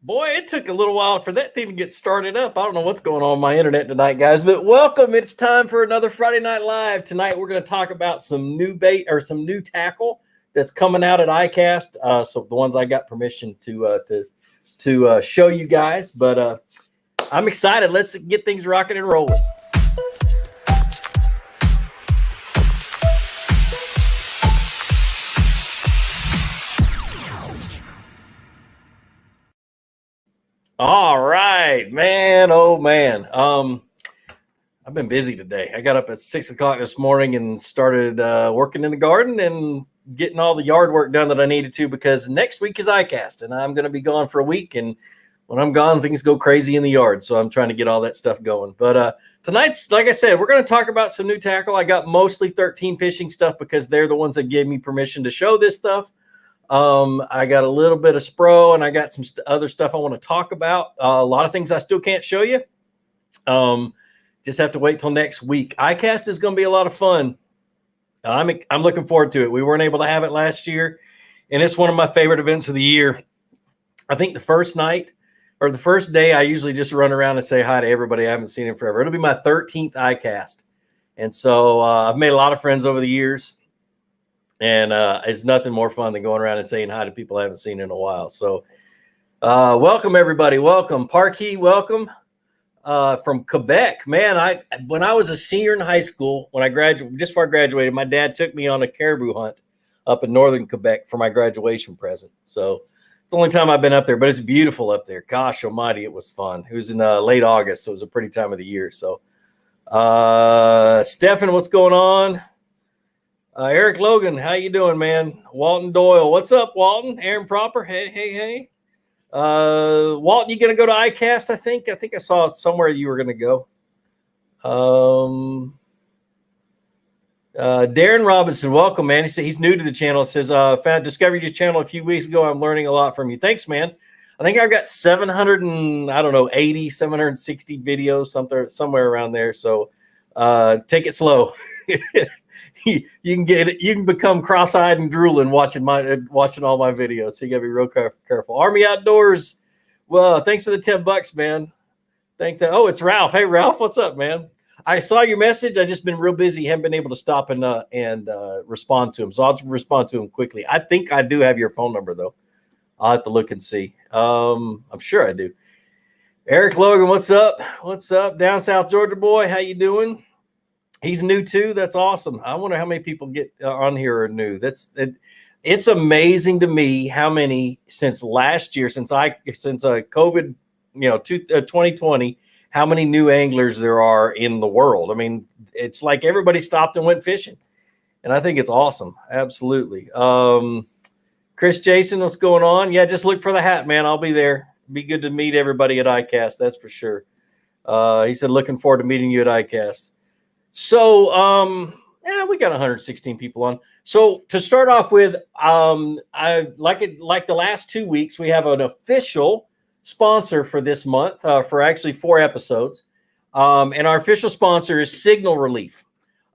Boy, it took a little while for that thing to get started up. I don't know what's going on my internet tonight, guys, but welcome. It's time for another Friday Night Live. Tonight, we're going to talk about some new bait or some new tackle that's coming out at ICAST. So the ones I got permission to show you guys, but I'm excited. Let's get things rocking and rolling. All right, man. Oh man. I've been busy today. I got up at 6 o'clock this morning and started working in the garden and getting all the yard work done that I needed to, because next week is ICAST and I'm going to be gone for a week. And when I'm gone, things go crazy in the yard. So I'm trying to get all that stuff going. But tonight's, like I said, we're going to talk about some new tackle. I got mostly 13 fishing stuff because they're the ones that gave me permission to show this stuff. I got a little bit of Spro and I got some other stuff I want to talk about. A lot of things I still can't show you. Just have to wait till next week. ICAST is going to be a lot of fun. I'm looking forward to it. We weren't able to have it last year, and it's one of my favorite events of the year. I think the first night or the first day, I usually just run around and say hi to everybody I haven't seen in forever. It'll be my 13th ICAST. And so I've made a lot of friends over the years. And it's nothing more fun than going around and saying hi to people I haven't seen in a while. So welcome, everybody. Welcome. Parkey, welcome from Quebec. Man, when I was a senior in high school, when I graduated, just before I graduated, my dad took me on a caribou hunt up in northern Quebec for my graduation present. So it's the only time I've been up there, but it's beautiful up there. Gosh almighty, it was fun. It was in late August, so it was a pretty time of the year. So Stefan, what's going on? Eric Logan, how you doing, man? Walton Doyle, what's up, Walton? Aaron Proper, hey. Walton, you gonna go to ICAST? I think I saw it somewhere you were gonna go. Darren Robinson, welcome, man. He said he's new to the channel. It says discovered your channel a few weeks ago. I'm learning a lot from you. Thanks, man. I think I've got 760 videos, somewhere around there. So take it slow. You can become cross-eyed and drooling watching all my videos. So you gotta be real careful. Army Outdoors. Well, thanks for the $10, man. Oh, it's Ralph. Hey, Ralph, what's up, man? I saw your message. I just been real busy. Haven't been able to stop and respond to him. So I'll respond to him quickly. I think I do have your phone number though. I'll have to look and see. I'm sure I do. Eric Logan, what's up? What's up? Down South Georgia boy, how you doing? He's new too. That's awesome. I wonder how many people get on here are new. It's amazing to me how many since last year, since COVID, 2020, how many new anglers there are in the world. I mean, it's like everybody stopped and went fishing, and I think it's awesome. Absolutely. Chris Jason, what's going on? Yeah, just look for the hat, man. I'll be there. Be good to meet everybody at ICAST. That's for sure. He said, looking forward to meeting you at ICAST. So, we got 116 people on. So to start off with, I like the last 2 weeks, we have an official sponsor for this month, for actually 4 episodes. And our official sponsor is Signal Relief,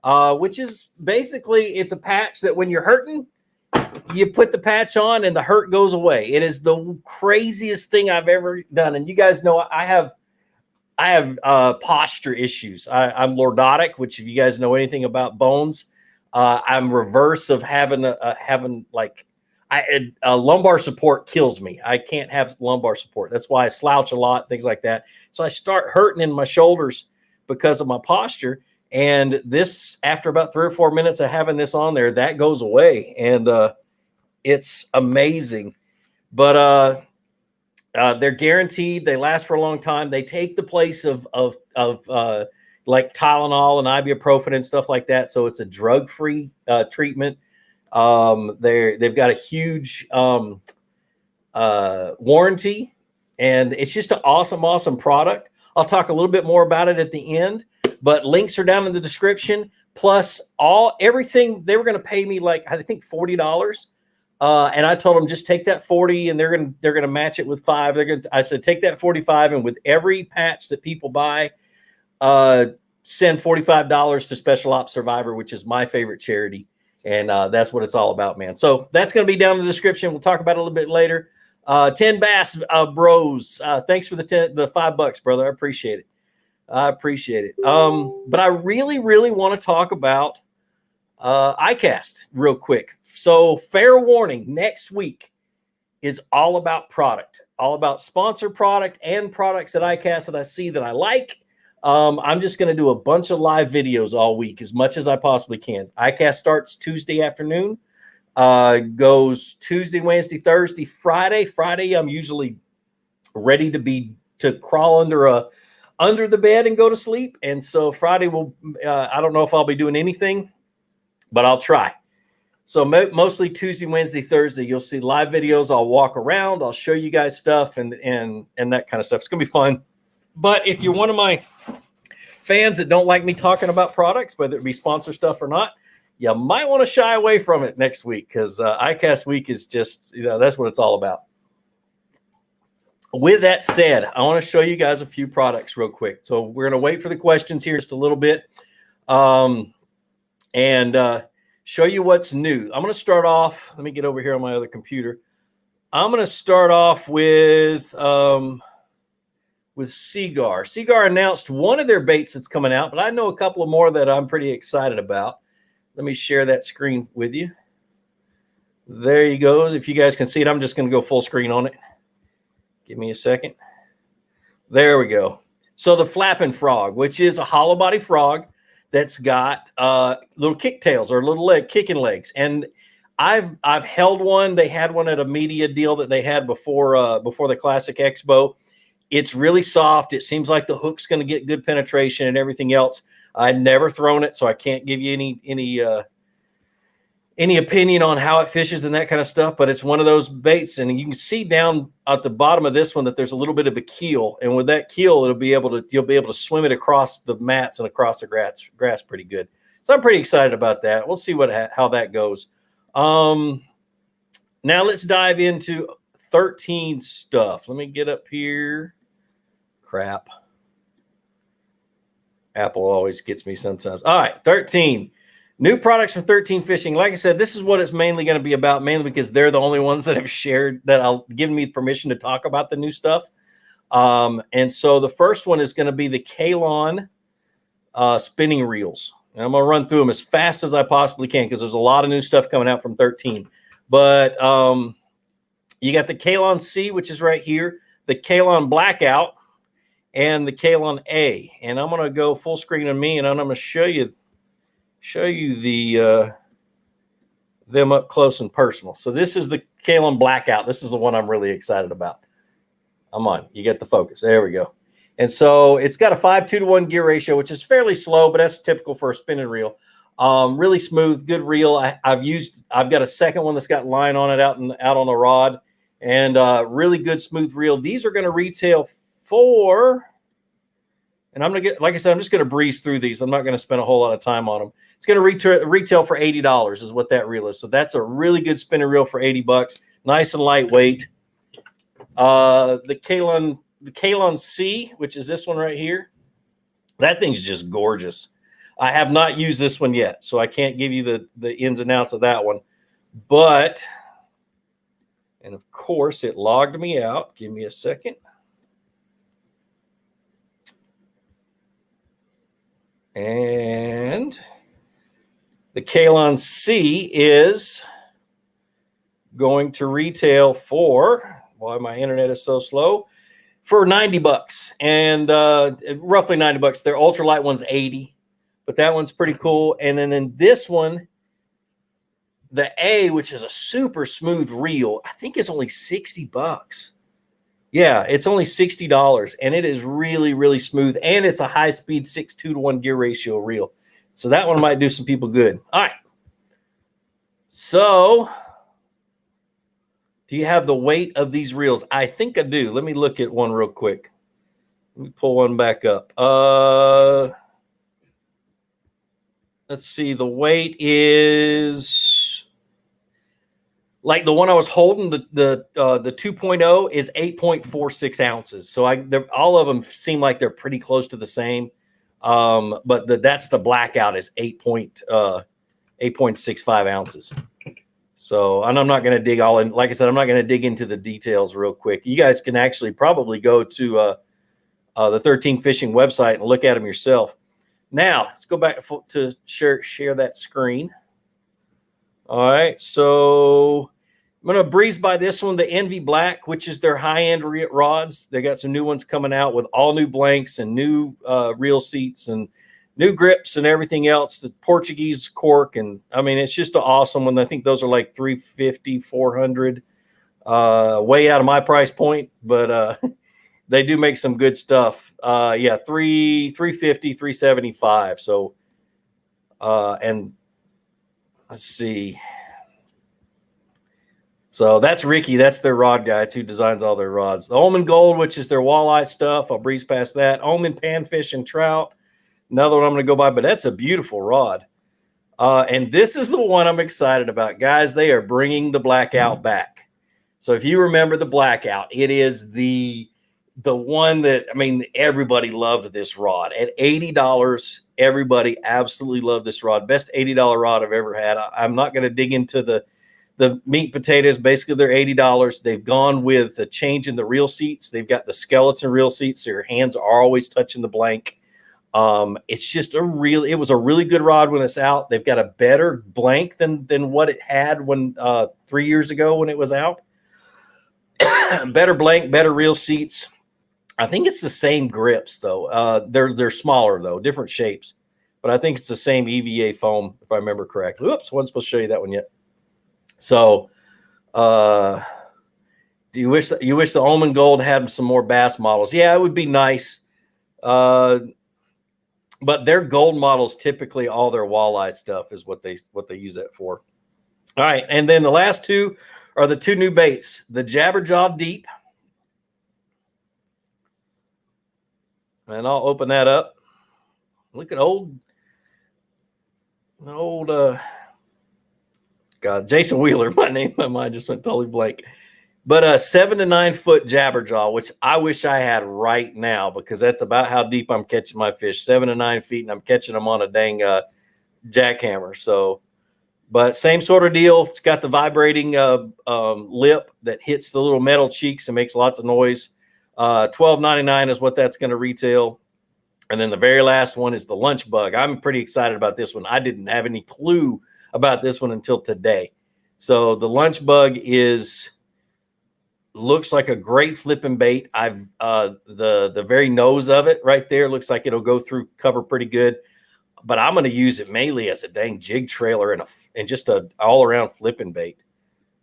which is basically, it's a patch that when you're hurting, you put the patch on and the hurt goes away. It is the craziest thing I've ever done. And you guys know I have posture issues. I'm lordotic, which if you guys know anything about bones, I'm reverse of having lumbar support kills me. I can't have lumbar support. That's why I slouch a lot, things like that. So I start hurting in my shoulders because of my posture. And this, after about 3 or 4 minutes of having this on there, that goes away. And it's amazing. But they're guaranteed. They last for a long time. They take the place of like Tylenol and ibuprofen and stuff like that. So it's a drug-free treatment. They've got a huge warranty, and it's just an awesome product. I'll talk a little bit more about it at the end, but links are down in the description. Plus everything. They were going to pay me like, I think $40. And I told them, just take that 40 and they're going to match it with 5. I said, take that 45. And with every patch that people buy, send $45 to Special Ops Survivor, which is my favorite charity. And that's what it's all about, man. So that's going to be down in the description. We'll talk about it a little bit later. 10 Bass Bros. Thanks for the $5, brother. I appreciate it. I appreciate it. But I really, really want to talk about ICAST real quick. So fair warning, next week is all about product, all about sponsored product and products at ICAST that I see that I like. I'm just going to do a bunch of live videos all week, as much as I possibly can. ICAST starts Tuesday afternoon, goes Tuesday, Wednesday, Thursday, Friday. Friday, I'm usually ready to crawl under the bed and go to sleep. And so Friday I don't know if I'll be doing anything, but I'll try. So mostly Tuesday, Wednesday, Thursday, you'll see live videos. I'll walk around. I'll show you guys stuff and that kind of stuff. It's going to be fun. But if you're one of my fans that don't like me talking about products, whether it be sponsor stuff or not, you might want to shy away from it next week, because ICAST week is just, that's what it's all about. With that said, I want to show you guys a few products real quick. So we're going to wait for the questions here just a little bit, and show you what's new. I'm going to start off. Let me get over here on my other computer. I'm going to start off with Seaguar. Seaguar announced one of their baits that's coming out, but I know a couple of more that I'm pretty excited about. Let me share that screen with you. There you go. If you guys can see it, I'm just going to go full screen on it. Give me a second. There we go. So the flapping frog, which is a hollow body frog that's got little kick tails or little kicking legs. And I've held one. They had one at a media deal that they had before the Classic Expo. It's really soft. It seems like the hook's going to get good penetration and everything else. I've never thrown it, so I can't give you any opinion on how it fishes and that kind of stuff, but it's one of those baits. And you can see down at the bottom of this one that there's a little bit of a keel. And with that keel, you'll be able to swim it across the mats and across the grass pretty good. So I'm pretty excited about that. We'll see how that goes. Now let's dive into 13 stuff. Let me get up here. Crap. Apple always gets me sometimes. All right, 13. New products from 13 Fishing. Like I said, this is what it's mainly going to be about, mainly because they're the only ones that have shared, that I'll given me permission to talk about the new stuff. And so the first one is going to be the Kalon spinning reels. And I'm going to run through them as fast as I possibly can, because there's a lot of new stuff coming out from 13. But you got the Kalon C, which is right here, the Kalon Blackout, and the Kalon A. And I'm going to go full screen on me, and I'm going to show you them up close and personal. So this is the Kalon Blackout. This is the one I'm really excited about. I'm on. You get the focus. There we go. And so it's got a 5:2-to-1 gear ratio, which is fairly slow, but that's typical for a spinning reel. Really smooth, good reel. I've got a second one that's got line on it out on the rod, and really good smooth reel. These are going to retail for, and I'm going to get, like I said, I'm just going to breeze through these. I'm not going to spend a whole lot of time on them. It's going to retail for $80 is what that reel is. So that's a really good spinning reel for $80. Nice and lightweight. The Kalon C, which is this one right here. That thing's just gorgeous. I have not used this one yet, so I can't give you the ins and outs of that one. But, and of course, it logged me out. Give me a second. And the Kalon C is going to retail for, why my internet is so slow, for $90. And roughly $90. Their ultralight one's $80, but that one's pretty cool. And then this one, the A, which is a super smooth reel, I think it's only $60. Yeah, it's only $60, and it is really, really smooth, and it's a high-speed 6:2-to-1 gear ratio reel. So that one might do some people good. All right. So do you have the weight of these reels? I think I do. Let me look at one real quick. Let me pull one back up. Let's see. The weight is... like the one I was holding, the 2.0 is 8.46 ounces. So all of them seem like they're pretty close to the same. But that's the Blackout is 8.65 ounces. So, and I'm not going to dig all in. Like I said, I'm not going to dig into the details real quick. You guys can actually probably go to the 13 Fishing website and look at them yourself. Now, let's go back to share that screen. All right, so I'm going to breeze by this one, the Envy Black, which is their high-end rods. They got some new ones coming out with all new blanks and new reel seats and new grips and everything else. The Portuguese cork, and I mean, it's just an awesome one. I think those are like $350, $400, way out of my price point, but they do make some good stuff. Yeah, $350, $375. So, and let's see. So that's Ricky. That's their rod guy who designs all their rods. The Omen Gold, which is their walleye stuff. I'll breeze past that. Omen Panfish and Trout. Another one I'm going to go by, but that's a beautiful rod. And this is the one I'm excited about. Guys, they are bringing the Blackout back. So if you remember the Blackout, it is the one that, I mean, everybody loved this rod. At $80, everybody absolutely loved this rod. Best $80 rod I've ever had. I'm not going to dig into the meat and potatoes. Basically, they're $80. They've gone with a change in the reel seats. They've got the skeleton reel seats, so your hands are always touching the blank. It's just it was a really good rod when it's out. They've got a better blank than what it had when 3 years ago when it was out. Better blank, better reel seats. I think it's the same grips though. They're smaller though, different shapes, but I think it's the same EVA foam if I remember correctly. Oops, I wasn't supposed to show you that one yet. So, do you wish the Omen Gold had some more bass models? Yeah, it would be nice. But their gold models, typically all their walleye stuff is what they use that for. All right, and then the last two are the two new baits, the Jabberjaw Deep. And I'll open that up. Look at God, Jason Wheeler, my mind just went totally blank. But a 7 to 9 foot Jabberjaw, which I wish I had right now because that's about how deep I'm catching my fish, 7 to 9 feet, and I'm catching them on a dang jackhammer. So, but same sort of deal. It's got the vibrating lip that hits the little metal cheeks and makes lots of noise. $12.99 is what that's going to retail. And then the very last one is the Lunch Bug. I'm pretty excited about this one. I didn't have any clue about this one until today. So the Lunch Bug looks like a great flipping bait. The very nose of it right there looks like it'll go through cover pretty good. But I'm going to use it mainly as a dang jig trailer and just a all around flipping bait.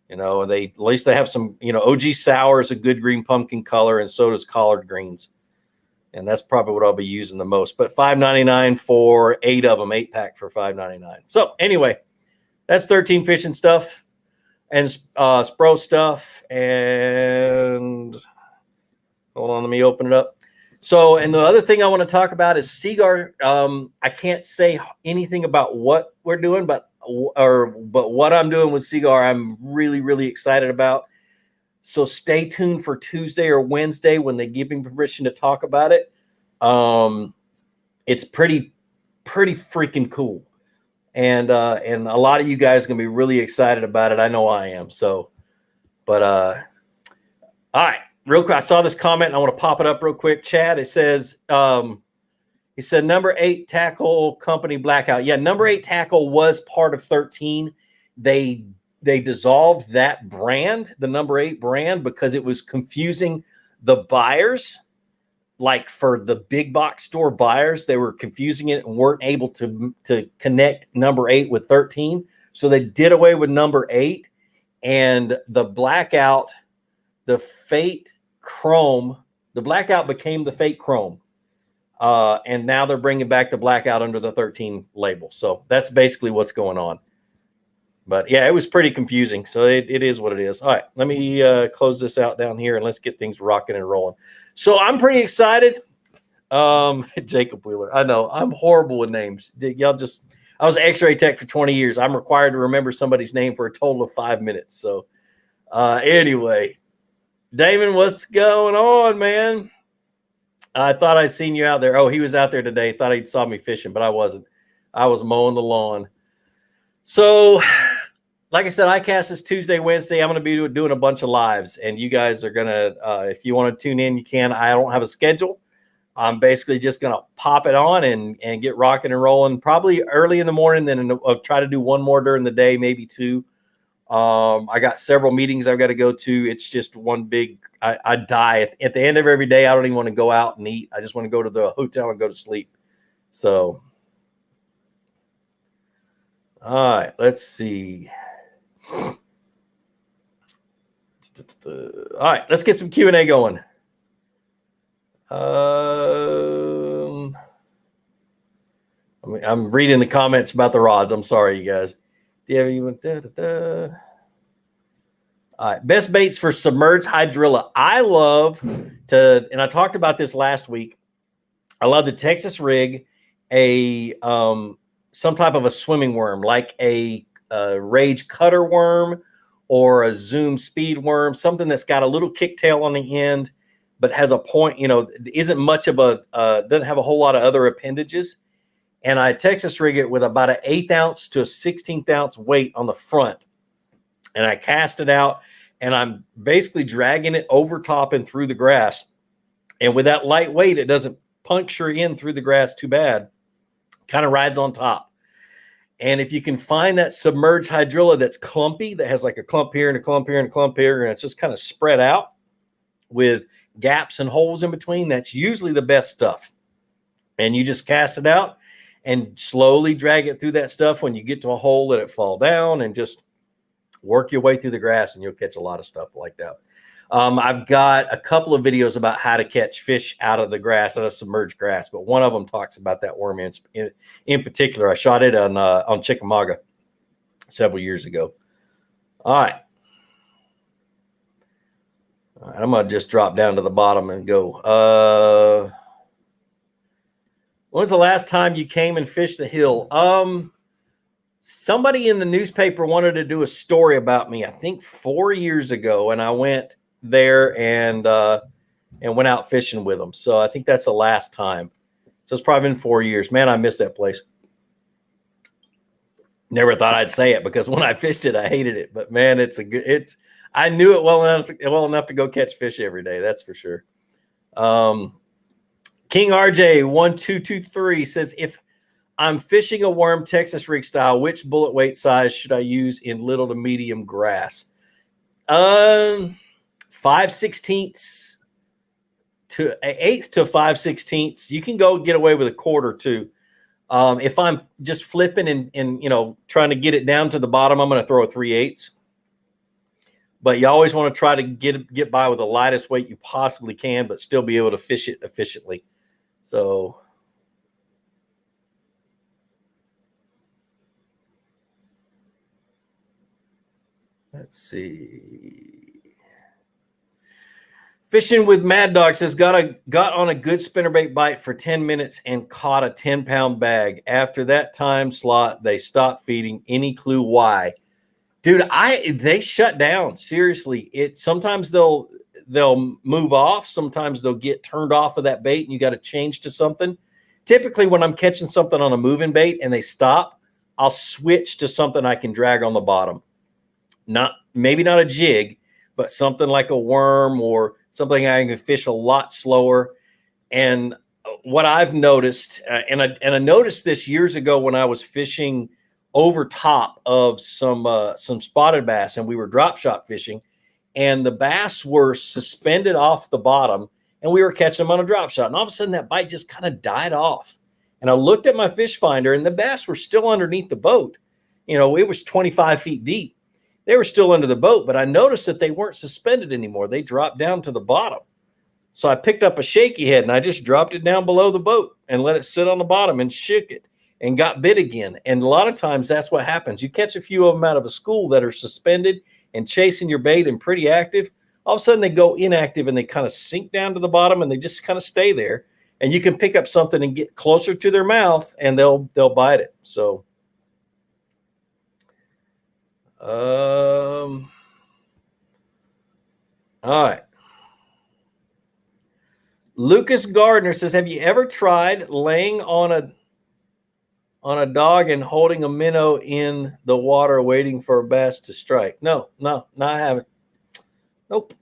You know, at least they have some. You know, OG Sour is a good green pumpkin color, and so does Collard Greens. And that's probably what I'll be using the most. But $5.99 for 8 of them, 8-pack for $5.99. So anyway, that's 13 Fishing stuff and Spro stuff. And hold on, let me open it up. So, and the other thing I want to talk about is Seaguar. I can't say anything about what we're doing, but what I'm doing with Seaguar, I'm really, really excited about. So stay tuned for Tuesday or Wednesday when they give me permission to talk about it. It's pretty freaking cool. And a lot of you guys are going to be really excited about it. I know I am. So, but all right, real quick. I saw this comment and I want to pop it up real quick. Chad, it says, he said, number 8 tackle company Blackout. Yeah, number 8 tackle was part of 13. They dissolved that brand, the number 8 brand, because it was confusing the buyers. Like for the big box store buyers, they were confusing it and weren't able to connect number 8 with 13. So they did away with number 8, and the Blackout, the Fate Chrome, the Blackout became the Fate Chrome. And now they're bringing back the Blackout under the 13 label. So that's basically what's going on. But yeah, it was pretty confusing. So it is what it is. All right, let me close this out down here and let's get things rocking and rolling. So I'm pretty excited. Jacob Wheeler. I know I'm horrible with names. I was an X-ray tech for 20 years. I'm required to remember somebody's name for a total of 5 minutes. So anyway, Damon, what's going on, man? I thought I seen you out there. Oh, he was out there today. Thought he saw me fishing, but I wasn't. I was mowing the lawn. So like I said, ICAST is Tuesday, Wednesday. I'm going to be doing a bunch of lives, and you guys are going to, if you want to tune in, you can. I don't have a schedule. I'm basically just going to pop it on and get rocking and rolling probably early in the morning. Then I'll try to do one more during the day, maybe two. I got several meetings I've got to go to. It's just one big, I die at the end of every day. I don't even want to go out and eat. I just want to go to the hotel and go to sleep. So, all right, let's see. All right, let's get some Q&A going. I'm reading the comments about the rods. I'm sorry, you guys. Do you have anyone? All right, best baits for submerged hydrilla. I love to, and I talked about this last week. I love the Texas rig, some type of a swimming worm, like a Rage cutter worm or a Zoom speed worm, something that's got a little kicktail on the end, but has a point, isn't much of a, doesn't have a whole lot of other appendages. And I Texas rig it with about an 1/8 ounce to a 1/16 ounce weight on the front. And I cast it out, and I'm basically dragging it over top and through the grass. And with that light weight, it doesn't puncture in through the grass too bad. Kind of rides on top. And if you can find that submerged hydrilla that's clumpy, that has like a clump here and a clump here and a clump here, and it's just kind of spread out with gaps and holes in between, that's usually the best stuff. And you just cast it out and slowly drag it through that stuff. When you get to a hole, let it fall down and just work your way through the grass, and you'll catch a lot of stuff like that. I've got a couple of videos about how to catch fish out of the grass, out of submerged grass, but one of them talks about that worm in particular. I shot it on Chickamauga several years ago. All right. I'm going to just drop down to the bottom and go. When was the last time you came and fished the hill? Somebody in the newspaper wanted to do a story about me, I think 4 years ago, and I went there and went out fishing with them. So I think that's the last time. So it's probably been 4 years. Man, I miss that place. Never thought I'd say it, because when I fished it, I hated it. But man, I knew it well enough to go catch fish every day. That's for sure. King RJ 1223 says, if I'm fishing a worm Texas rig style, which bullet weight size should I use in little to medium grass? 5/16 to 1/8 to 5/16. You can go get away with a quarter too. If I'm just flipping and trying to get it down to the bottom, I'm going to throw a 3/8. But you always want to try to get by with the lightest weight you possibly can, but still be able to fish it efficiently. So let's see. Fishing with Mad Dog says, got on a good spinnerbait bite for 10 minutes and caught a 10-pound bag. After that time slot, they stopped feeding. Any clue why? Dude, they shut down. Seriously. Sometimes they'll move off. Sometimes they'll get turned off of that bait and you got to change to something. Typically, when I'm catching something on a moving bait and they stop, I'll switch to something I can drag on the bottom. Maybe not a jig, but something like a worm or something I can fish a lot slower. And what I've noticed, and I noticed this years ago when I was fishing over top of some spotted bass, and we were drop shot fishing, and the bass were suspended off the bottom, and we were catching them on a drop shot. And all of a sudden, that bite just kind of died off. And I looked at my fish finder, and the bass were still underneath the boat. It was 25 feet deep. They were still under the boat, but I noticed that they weren't suspended anymore. They dropped down to the bottom. So I picked up a shaky head and I just dropped it down below the boat and let it sit on the bottom and shook it and got bit again. And a lot of times that's what happens. You catch a few of them out of a school that are suspended and chasing your bait and pretty active. All of a sudden they go inactive and they kind of sink down to the bottom and they just kind of stay there. And you can pick up something and get closer to their mouth and they'll bite it. So all right. Lucas Gardner says, have you ever tried laying on a on a dog and holding a minnow in the water waiting for a bass to strike. No, I haven't. Nope.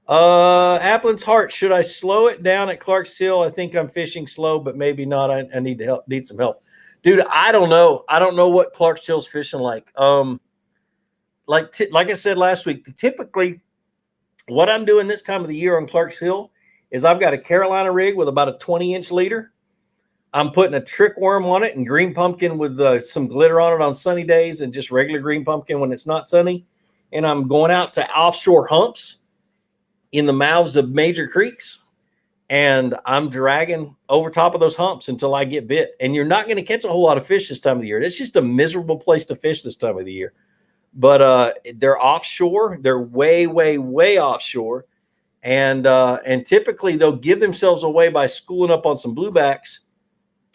Applin's Heart, should I slow it down at Clark's Hill? I think I'm fishing slow, but maybe not. I need some help. Dude, I don't know. I don't know what Clark's Hill's fishing like. Like I said last week, typically what I'm doing this time of the year on Clark's Hill is I've got a Carolina rig with about a 20-inch leader. I'm putting a trick worm on it and green pumpkin with some glitter on it on sunny days and just regular green pumpkin when it's not sunny. And I'm going out to offshore humps in the mouths of major creeks. And I'm dragging over top of those humps until I get bit. And you're not going to catch a whole lot of fish this time of the year. It's just a miserable place to fish this time of the year. But they're offshore. They're way, way, way offshore. And typically they'll give themselves away by schooling up on some bluebacks.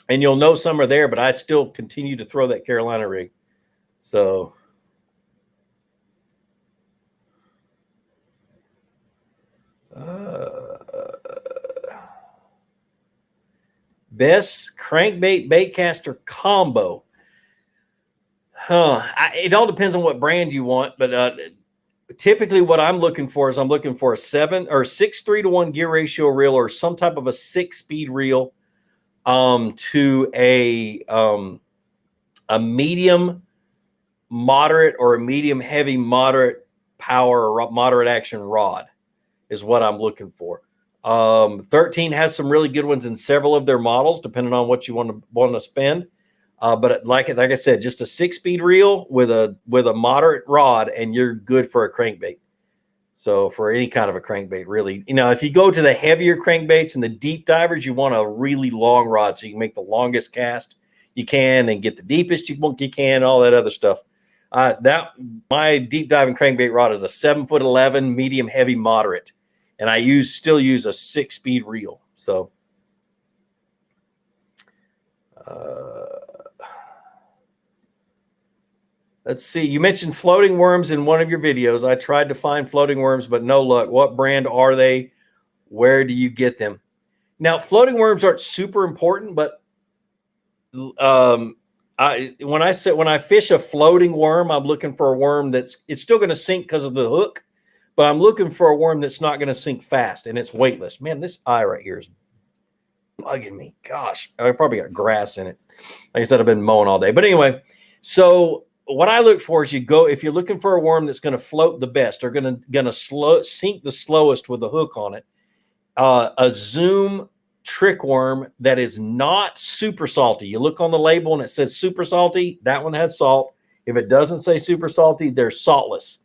And you'll know some are there, but I'd still continue to throw that Carolina rig. So best crankbait baitcaster combo. It all depends on what brand you want, but typically what I'm looking for is I'm looking for a 7 or 6 3-to-1 gear ratio reel or some type of a 6-speed reel to a medium moderate or a medium heavy moderate power or moderate action rod is what I'm looking for. 13 has some really good ones in several of their models, depending on what you want to spend. But like I said, just a 6-speed reel with a moderate rod, and you're good for a crankbait. So for any kind of a crankbait, really, if you go to the heavier crankbaits and the deep divers, you want a really long rod so you can make the longest cast you can and get the deepest you can, all that other stuff. My deep diving crankbait rod is a 7'11" medium heavy moderate, and I still use a 6-speed reel. So. Let's see. You mentioned floating worms in one of your videos. I tried to find floating worms, but no luck. What brand are they? Where do you get them? Now, floating worms aren't super important, but when I fish a floating worm, I'm looking for a worm it's still going to sink because of the hook, but I'm looking for a worm that's not going to sink fast and it's weightless. Man, this eye right here is bugging me. Gosh, I probably got grass in it. Like I said, I've been mowing all day. But anyway, so what I look for is if you're looking for a worm that's going to float the best or going to sink the slowest with a hook on it, a Zoom trick worm that is not super salty. You look on the label and it says super salty. That one has salt. If it doesn't say super salty, they're saltless.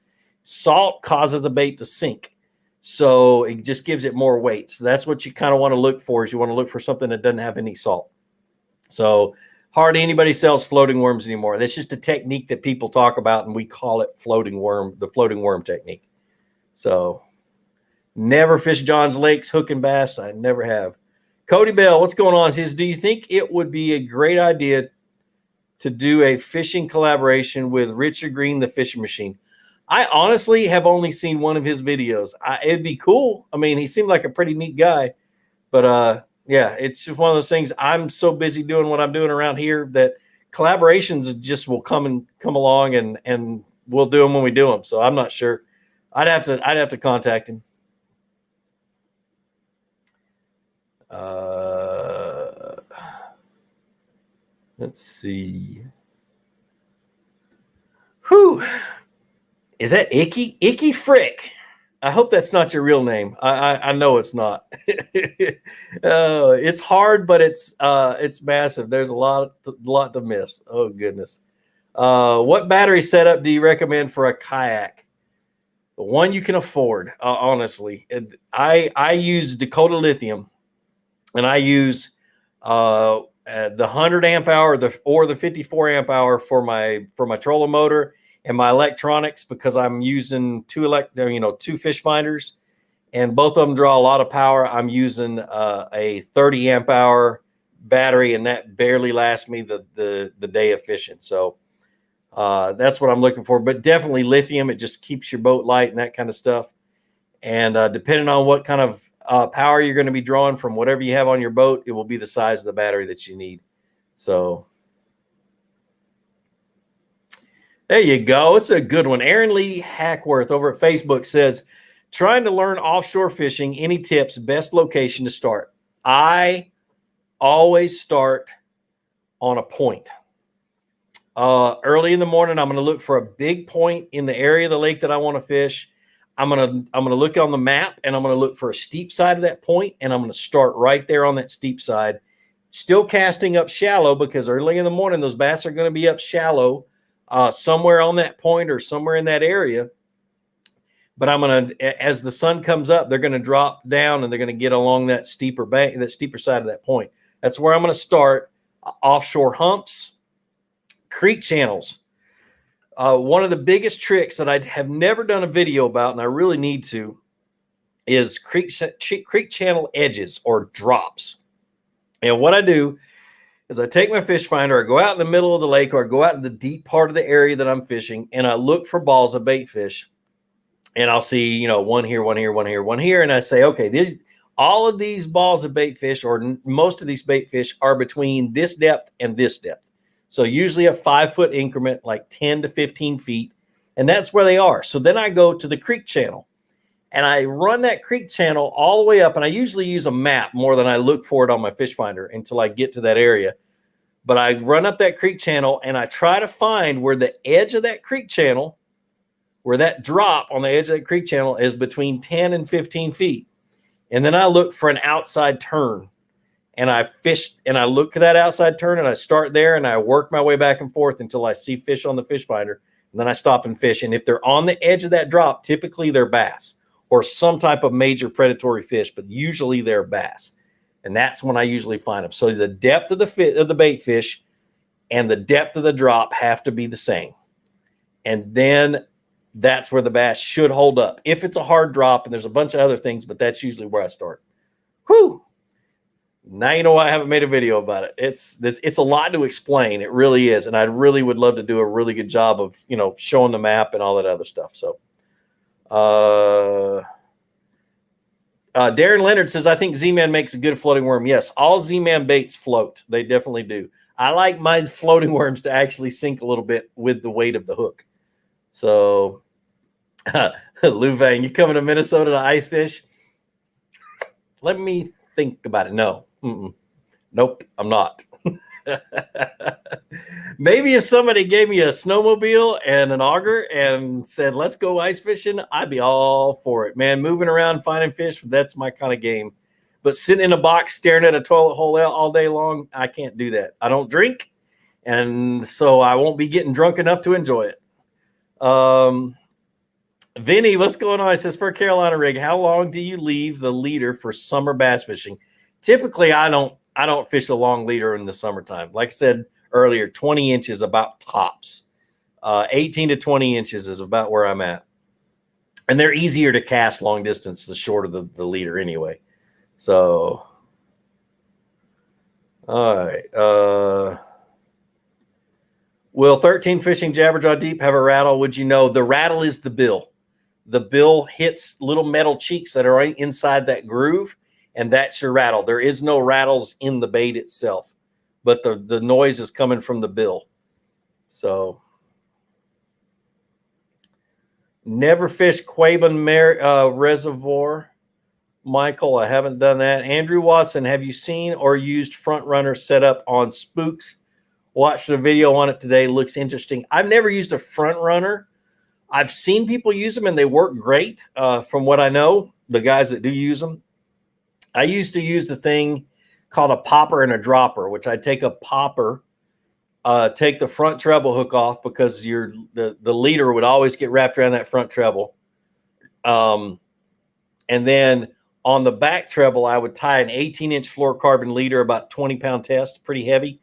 Salt causes a bait to sink. So it just gives it more weight. So that's what you kind of want to look for, is you want to look for something that doesn't have any salt. So hardly anybody sells floating worms anymore. That's just a technique that people talk about, and we call it floating worm, the floating worm technique. So never fish John's Lakes hook and bass. I never have. Cody Bell, what's going on? He says, do you think it would be a great idea to do a fishing collaboration with Richard Green, the Fishing Machine? I honestly have only seen one of his videos. It'd be cool. I mean, he seemed like a pretty neat guy, but yeah, it's just one of those things. I'm so busy doing what I'm doing around here that collaborations just will come along and we'll do them when we do them. So I'm not sure. I'd have to contact him. Let's see. Whew. Is that Icky Frick? I hope that's not your real name. I know it's not. It's hard, but it's massive. There's a lot to miss. Oh goodness. What battery setup do you recommend for a kayak? The one you can afford, honestly. I use Dakota Lithium, and I use the 100 amp hour or the 54 amp hour for my trolling motor and my electronics, because I'm using two fish finders, and both of them draw a lot of power. I'm using a 30 amp hour battery, and that barely lasts me the day of fishing. So that's what I'm looking for. But definitely lithium. It just keeps your boat light and that kind of stuff. And depending on what kind of power you're going to be drawing from whatever you have on your boat, it will be the size of the battery that you need. So There you go. It's a good one. Aaron Lee Hackworth over at Facebook says, trying to learn offshore fishing. Any tips? Best location to start? I always start on a point. Early in the morning, I'm going to look for a big point in the area of the lake that I want to fish. I'm gonna look on the map, and I'm going to look for a steep side of that point, and I'm going to start right there on that steep side, still casting up shallow, because early in the morning those bass are going to be up shallow, somewhere on that point or somewhere in that area. But I'm going to, as the sun comes up, they're going to drop down and they're going to get along that steeper bank, that steeper side of that point. That's where I'm going to start. Offshore humps, creek channels. One of the biggest tricks that I have never done a video about, and I really need to, is creek channel edges or drops. And what I do is I take my fish finder, I go out in the middle of the lake, or I go out in the deep part of the area that I'm fishing, and I look for balls of bait fish. And I'll see, one here, one here, one here, one here. And I say, okay, all of these balls of bait fish, or most of these bait fish, are between this depth and this depth. So usually a 5-foot increment, like 10 to 15 feet. And that's where they are. So then I go to the creek channel and I run that creek channel all the way up. And I usually use a map more than I look for it on my fish finder until I get to that area. But I run up that creek channel and I try to find where the edge of that creek channel, where that drop on the edge of that creek channel is between 10 and 15 feet. And then I look for an outside turn. And I fish and I look at that outside turn and I start there and I work my way back and forth until I see fish on the fish finder. And then I stop and fish. And if they're on the edge of that drop, typically they're bass or some type of major predatory fish, but usually they're bass. And that's when I usually find them. So the depth of the bait fish and the depth of the drop have to be the same. And then that's where the bass should hold up. If it's a hard drop, and there's a bunch of other things, but that's usually where I start. Whew. Now you know why I haven't made a video about it. It's a lot to explain. It really is. And I really would love to do a really good job of, showing the map and all that other stuff. So Darren Leonard says, I think Z-Man makes a good floating worm. Yes, all Z-Man baits float. They definitely do. I like my floating worms to actually sink a little bit with the weight of the hook. So Lou Vang, you coming to Minnesota to ice fish? Let me think about it. No. Nope, I'm not. Maybe if somebody gave me a snowmobile and an auger and said, let's go ice fishing, I'd be all for it, man. Moving around, finding fish, that's my kind of game. But sitting in a box staring at a toilet hole all day long, I can't do that. I don't drink, and so I won't be getting drunk enough to enjoy it. Vinny, what's going on? It says, for Carolina rig, how long do you leave the leader for summer bass fishing? Typically, I don't fish a long leader in the summertime. Like I said earlier, 20 inches about tops. 18 to 20 inches is about where I'm at. And they're easier to cast long distance the shorter the leader anyway. So, all right. Will 13 fishing jabberjaw deep have a rattle? Would you know? The rattle is the bill. The bill hits little metal cheeks that are right inside that groove, and that's your rattle. There is no rattles in the bait itself, but the noise is coming from the bill. So, never fished Quabbin Reservoir. Michael, I haven't done that. Andrew Watson, have you seen or used front runner setup on spooks? Watched a video on it today. Looks interesting. I've never used a front runner. I've seen people use them and they work great. From what I know, the guys that do use them. I used to use the thing called a popper and a dropper, which I take a popper, take the front treble hook off because the leader would always get wrapped around that front treble. And then on the back treble, I would tie an 18-inch fluorocarbon leader, about 20-pound test, pretty heavy,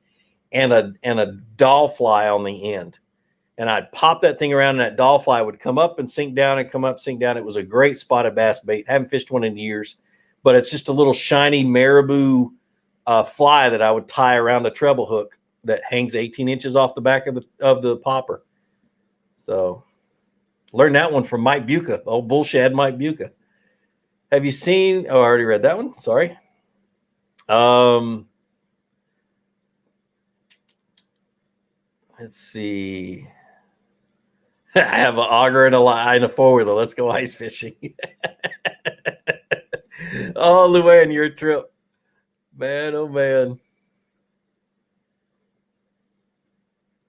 and a doll fly on the end. And I'd pop that thing around, and that doll fly would come up and sink down and come up, sink down. It was a great spotted bass bait. Haven't fished one in years, but it's just a little shiny marabou fly that I would tie around a treble hook that hangs 18 inches off the back of the popper. So learned that one from Mike Buca, old bullshad Mike Buca. Have you seen? Oh, I already read that one. Sorry. Let's see. I have an auger and a four-wheeler. Let's go ice fishing. Oh, Luann, your trip. Man, oh man.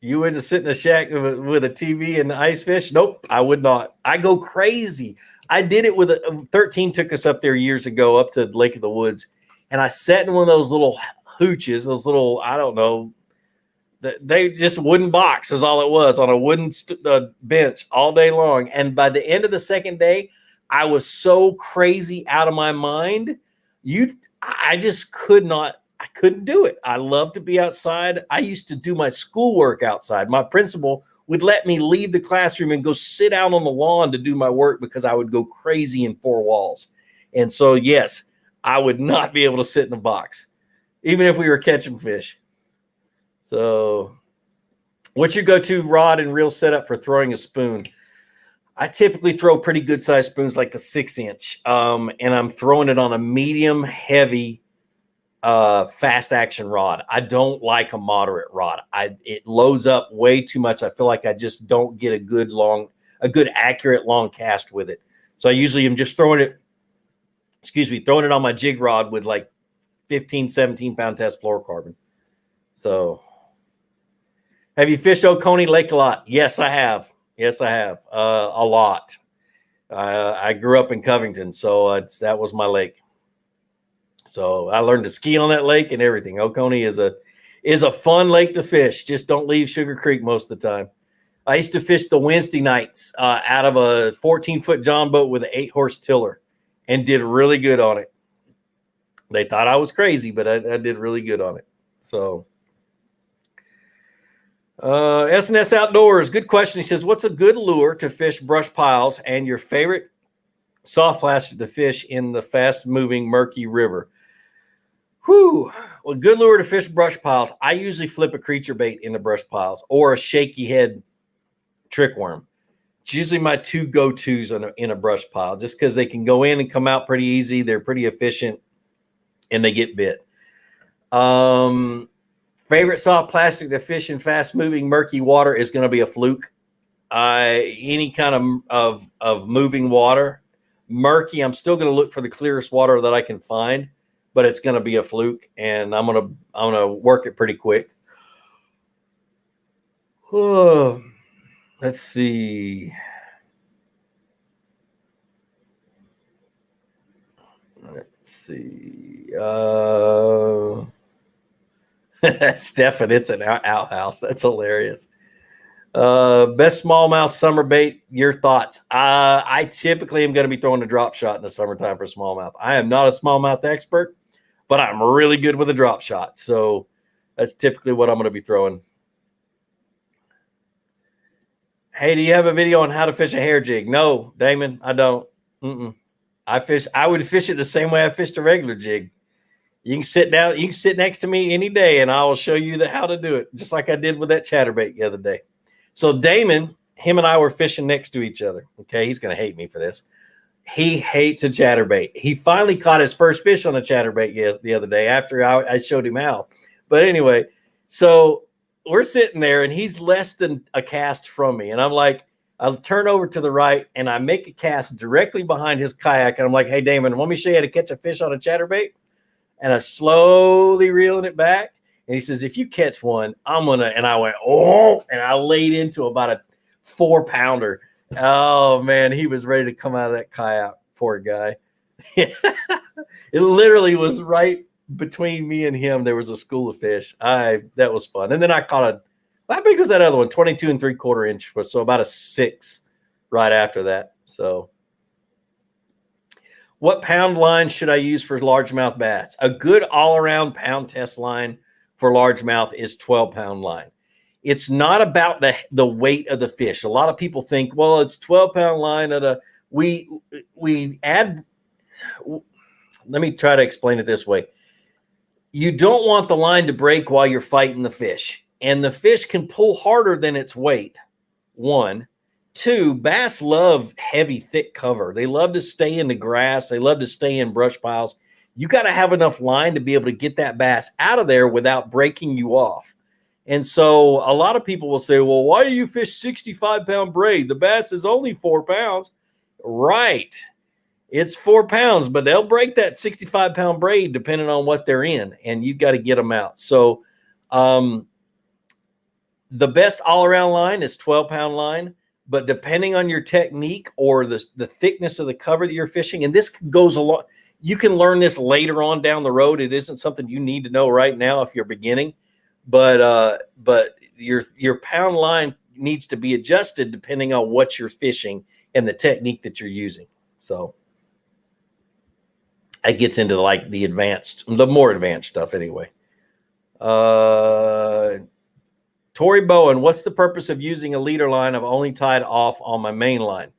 You wouldn't sit in a shack with a TV and ice fish? Nope, I would not. I go crazy. I did it with 13 took us up there years ago, up to Lake of the Woods. And I sat in one of those little hooches, those little, I don't know, they just wooden box is all it was, on a wooden bench all day long. And by the end of the second day, I was so crazy out of my mind. I just I couldn't do it. I love to be outside. I used to do my schoolwork outside. My principal would let me leave the classroom and go sit out on the lawn to do my work because I would go crazy in four walls. And so, yes, I would not be able to sit in a box, even if we were catching fish. So what's your go-to rod and reel setup for throwing a spoon? I typically throw pretty good sized spoons, like a 6-inch, and I'm throwing it on a medium heavy fast action rod. I don't like a moderate rod. It loads up way too much. I feel like I just don't get a good accurate long cast with it. So I usually am just throwing it on my jig rod with like 15, 17 pound test fluorocarbon. So have you fished Oconee Lake a lot? Yes, I have. A lot. I grew up in Covington, so that was my lake. So I learned to ski on that lake and everything. Oconee is a fun lake to fish. Just don't leave Sugar Creek most of the time. I used to fish the Wednesday nights out of a 14-foot John boat with an 8-horse tiller, and did really good on it. They thought I was crazy, but I did really good on it. So SNS Outdoors, good question. He says, what's a good lure to fish brush piles and your favorite soft plastic to fish in the fast-moving murky river? Whew. Well, good lure to fish brush piles. I usually flip a creature bait into brush piles or a shaky head trick worm. It's usually my two go-tos in a brush pile, just because they can go in and come out pretty easy. They're pretty efficient, and they get bit. Favorite soft plastic to fish in fast-moving murky water is going to be a fluke. Any kind of moving water. Murky, I'm still going to look for the clearest water that I can find, but it's going to be a fluke, and I'm going to work it pretty quick. Oh, let's see. Stefan, it's an outhouse. That's hilarious. Best smallmouth summer bait, your thoughts? I typically am going to be throwing a drop shot in the summertime for smallmouth. I am not a smallmouth expert, but I'm really good with a drop shot. So that's typically what I'm going to be throwing. Hey, do you have a video on how to fish a hair jig? No, Damon, I don't. I would fish it the same way I fished a regular jig. You can sit down, you can sit next to me any day, and I will show you how to do it, just like I did with that chatterbait the other day. So Damon, him and I were fishing next to each other. Okay, he's going to hate me for this. He hates a chatterbait. He finally caught his first fish on a chatterbait the other day after I showed him how. But anyway, so we're sitting there, and he's less than a cast from me. And I'm like, I'll turn over to the right, and I make a cast directly behind his kayak. And I'm like, hey, Damon, let me show you how to catch a fish on a chatterbait. And I slowly reeling it back. And he says, if you catch one, I'm going to, and I went, oh, and I laid into about a 4-pounder. Oh, man, he was ready to come out of that kayak. Poor guy. It literally was right between me and him. There was a school of fish. That was fun. And then I caught how big was that other one? 22 3/4 inch. So about a 6 right after that. So what pound line should I use for largemouth bass? A good all-around pound test line for largemouth is 12-pound line. It's not about the weight of the fish. A lot of people think, well, it's 12-pound line we add. Let me try to explain it this way. You don't want the line to break while you're fighting the fish, and the fish can pull harder than its weight. 1. 2, bass love heavy, thick cover. They love to stay in the grass. They love to stay in brush piles. You got to have enough line to be able to get that bass out of there without breaking you off. And so a lot of people will say, well, why do you fish 65-pound braid? The bass is only 4 pounds. Right. It's 4 pounds, but they'll break that 65-pound braid depending on what they're in, and you've got to get them out. So the best all-around line is 12-pound line, but depending on your technique or the thickness of the cover that you're fishing, and this goes a lot, you can learn this later on down the road. It isn't something you need to know right now if you're beginning, but your pound line needs to be adjusted depending on what you're fishing and the technique that you're using. So it gets into like the more advanced stuff anyway. Tori Bowen, what's the purpose of using a leader line? I've only tied off on my main line.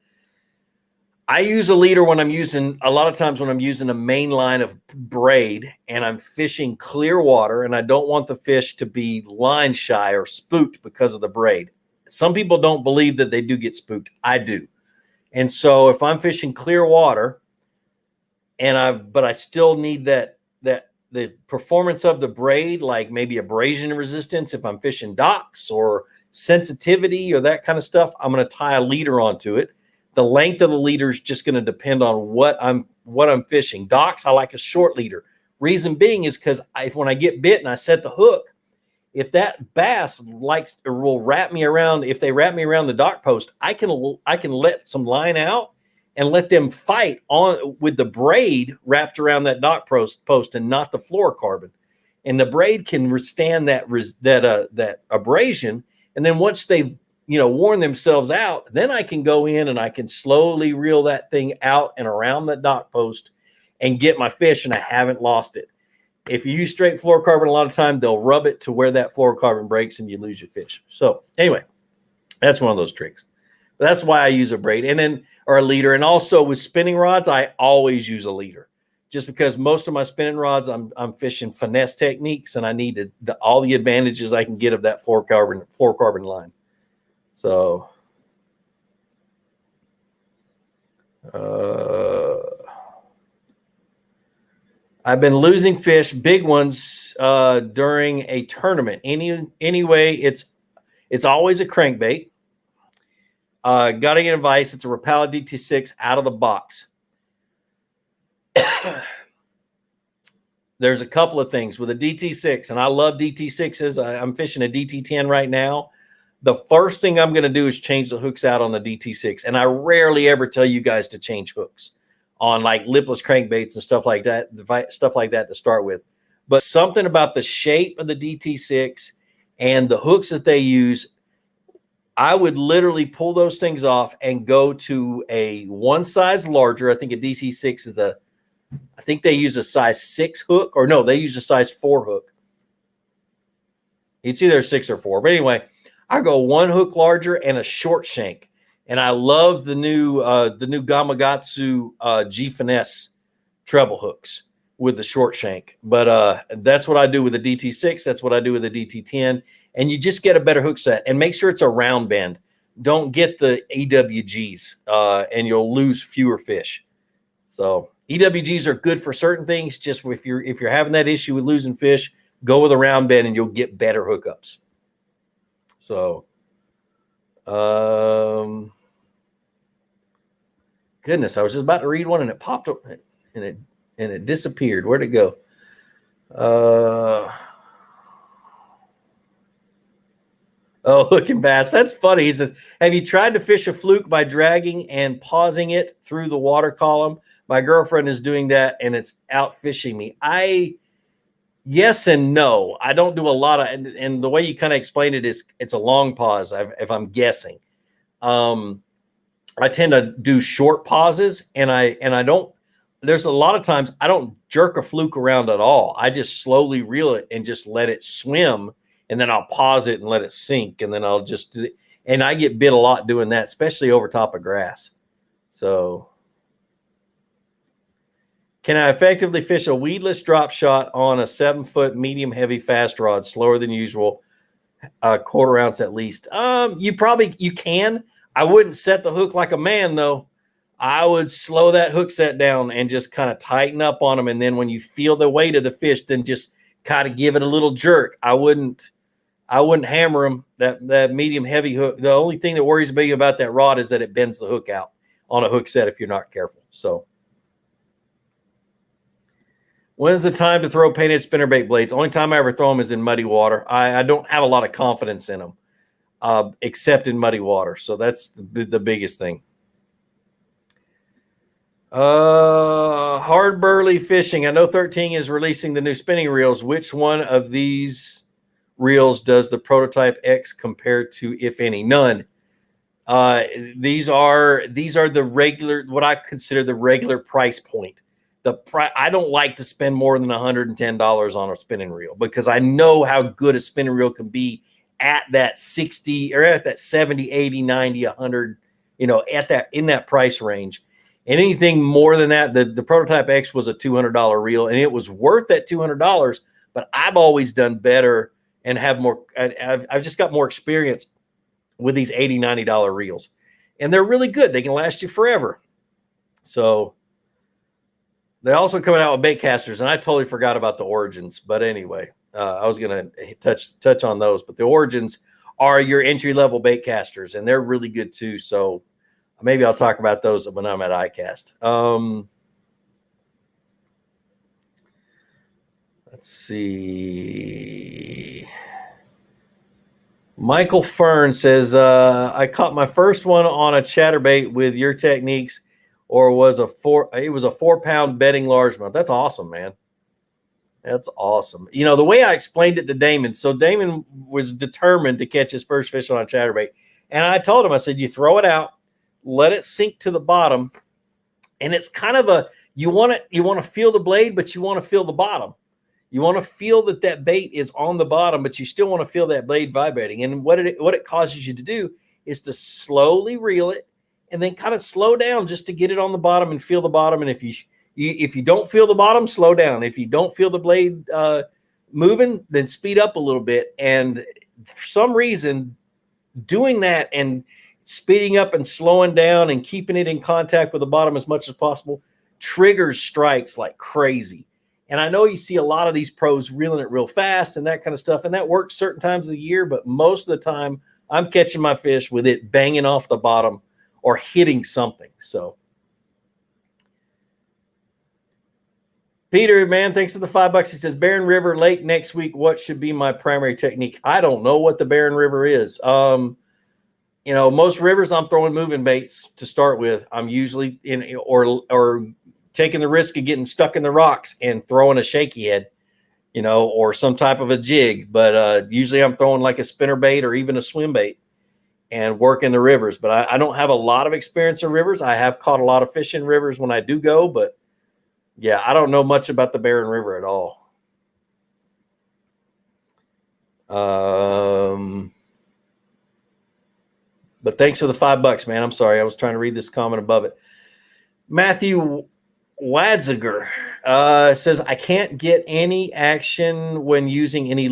I use a leader when I'm using, a lot of times when I'm using a main line of braid and I'm fishing clear water and I don't want the fish to be line shy or spooked because of the braid. Some people don't believe that they do get spooked. I do. And so if I'm fishing clear water but I still need the performance of the braid, like maybe abrasion resistance, if I'm fishing docks or sensitivity or that kind of stuff, I'm going to tie a leader onto it. The length of the leader is just going to depend on what I'm fishing. Docks, I like a short leader. Reason being is because when I get bit and I set the hook, if that bass likes or will wrap me around, if they wrap me around the dock post, I can let some line out and let them fight on with the braid wrapped around that dock post and not the fluorocarbon. And the braid can withstand that abrasion. And then once they've worn themselves out, then I can go in and I can slowly reel that thing out and around the dock post and get my fish, and I haven't lost it. If you use straight fluorocarbon, a lot of time they'll rub it to where that fluorocarbon breaks and you lose your fish. So anyway, that's one of those tricks. That's why I use a braid or a leader. And also with spinning rods, I always use a leader, just because most of my spinning rods, I'm fishing finesse techniques, and I need all the advantages I can get of that fluorocarbon line. So, I've been losing fish, big ones, during a tournament. Anyway, it's always a crankbait. Got to get advice. It's a Rapala DT6 out of the box. There's a couple of things with a DT6, and I love DT6s. I'm fishing a DT10 right now. The first thing I'm going to do is change the hooks out on the DT6, and I rarely ever tell you guys to change hooks on like lipless crankbaits and stuff like that to start with. But something about the shape of the DT6 and the hooks that they use, I would literally pull those things off and go to a one size larger. I think a DT6 is I think they use a size 6 hook, or no, they use a size 4 hook. It's either 6 or 4. But anyway, I go one hook larger and a short shank. And I love the new Gamakatsu G Finesse treble hooks with the short shank. But that's what I do with the DT6. That's what I do with the DT10. And you just get a better hook set, and make sure it's a round bend. Don't get the EWGs, and you'll lose fewer fish. So EWGs are good for certain things. Just if you're having that issue with losing fish, go with a round bend and you'll get better hookups. So, goodness, I was just about to read one and it popped up and it disappeared. Where'd it go? Oh, hooking bass. That's funny. He says, have you tried to fish a fluke by dragging and pausing it through the water column? My girlfriend is doing that and it's out fishing me. Yes and no. I don't do a lot of, and the way you kind of explained it is it's a long pause, if I'm guessing. I tend to do short pauses, and I don't, there's a lot of times I don't jerk a fluke around at all. I just slowly reel it and just let it swim, and then I'll pause it and let it sink, and then I'll just do it. And I get bit a lot doing that, especially over top of grass. So, can I effectively fish a weedless drop shot on a 7-foot medium heavy fast rod, slower than usual, quarter ounce at least? You can. I wouldn't set the hook like a man though. I would slow that hook set down and just kind of tighten up on them. And then when you feel the weight of the fish, then just kind of give it a little jerk. I wouldn't I wouldn't hammer them. That medium heavy hook. The only thing that worries me about that rod is that it bends the hook out on a hook set if you're not careful. So, when's the time to throw painted spinnerbait blades? Only time I ever throw them is in muddy water. I don't have a lot of confidence in them, except in muddy water. So that's the biggest thing. Hard burley fishing. I know 13 is releasing the new spinning reels. Which one of these reels does the Prototype X compare to, if any? None. These are the regular, what I consider the regular price point. I don't like to spend more than $110 on a spinning reel because I know how good a spinning reel can be at that 60 or at that 70, 80, 90, 100, in that price range. And anything more than that, the Prototype X was a $200 reel, and it was worth that $200. But I've always done better and have more. I've just got more experience with these $80, $90 reels, and they're really good. They can last you forever. So they also coming out with bait casters, and I totally forgot about the Origins. But anyway, I was gonna touch on those. But the Origins are your entry level bait casters, and they're really good too. So maybe I'll talk about those when I'm at ICAST. Let's see. Michael Fern says, I caught my first one on a chatterbait with your techniques, or it was a 4-pound bedding largemouth. That's awesome, man. That's awesome. The way I explained it to Damon, so Damon was determined to catch his first fish on a chatterbait. And I told him, I said, you throw it out, let it sink to the bottom. And it's kind of you want to feel the blade, but you want to feel the bottom. You want to feel that bait is on the bottom, but you still want to feel that blade vibrating. And what it causes you to do is to slowly reel it and then kind of slow down just to get it on the bottom and feel the bottom. And if you don't feel the bottom, slow down. If you don't feel the blade moving, then speed up a little bit. And for some reason, doing that and speeding up and slowing down and keeping it in contact with the bottom as much as possible triggers strikes like crazy. And I know you see a lot of these pros reeling it real fast and that kind of stuff, and that works certain times of the year, but most of the time I'm catching my fish with it banging off the bottom or hitting something. So Peter, man, thanks for the $5. He says, Barren River Lake next week, what should be my primary technique? I don't know what the Barren River is. Most rivers I'm throwing moving baits to start with. I'm usually in or taking the risk of getting stuck in the rocks and throwing a shaky head, or some type of a jig. But usually I'm throwing like a spinnerbait or even a swim bait and working the rivers. But I don't have a lot of experience in rivers. I have caught a lot of fish in rivers when I do go, but yeah, I don't know much about the Barren River at all. But thanks for the $5, man. I'm sorry. I was trying to read this comment above it. Matthew Wadziger says, I can't get any action when using any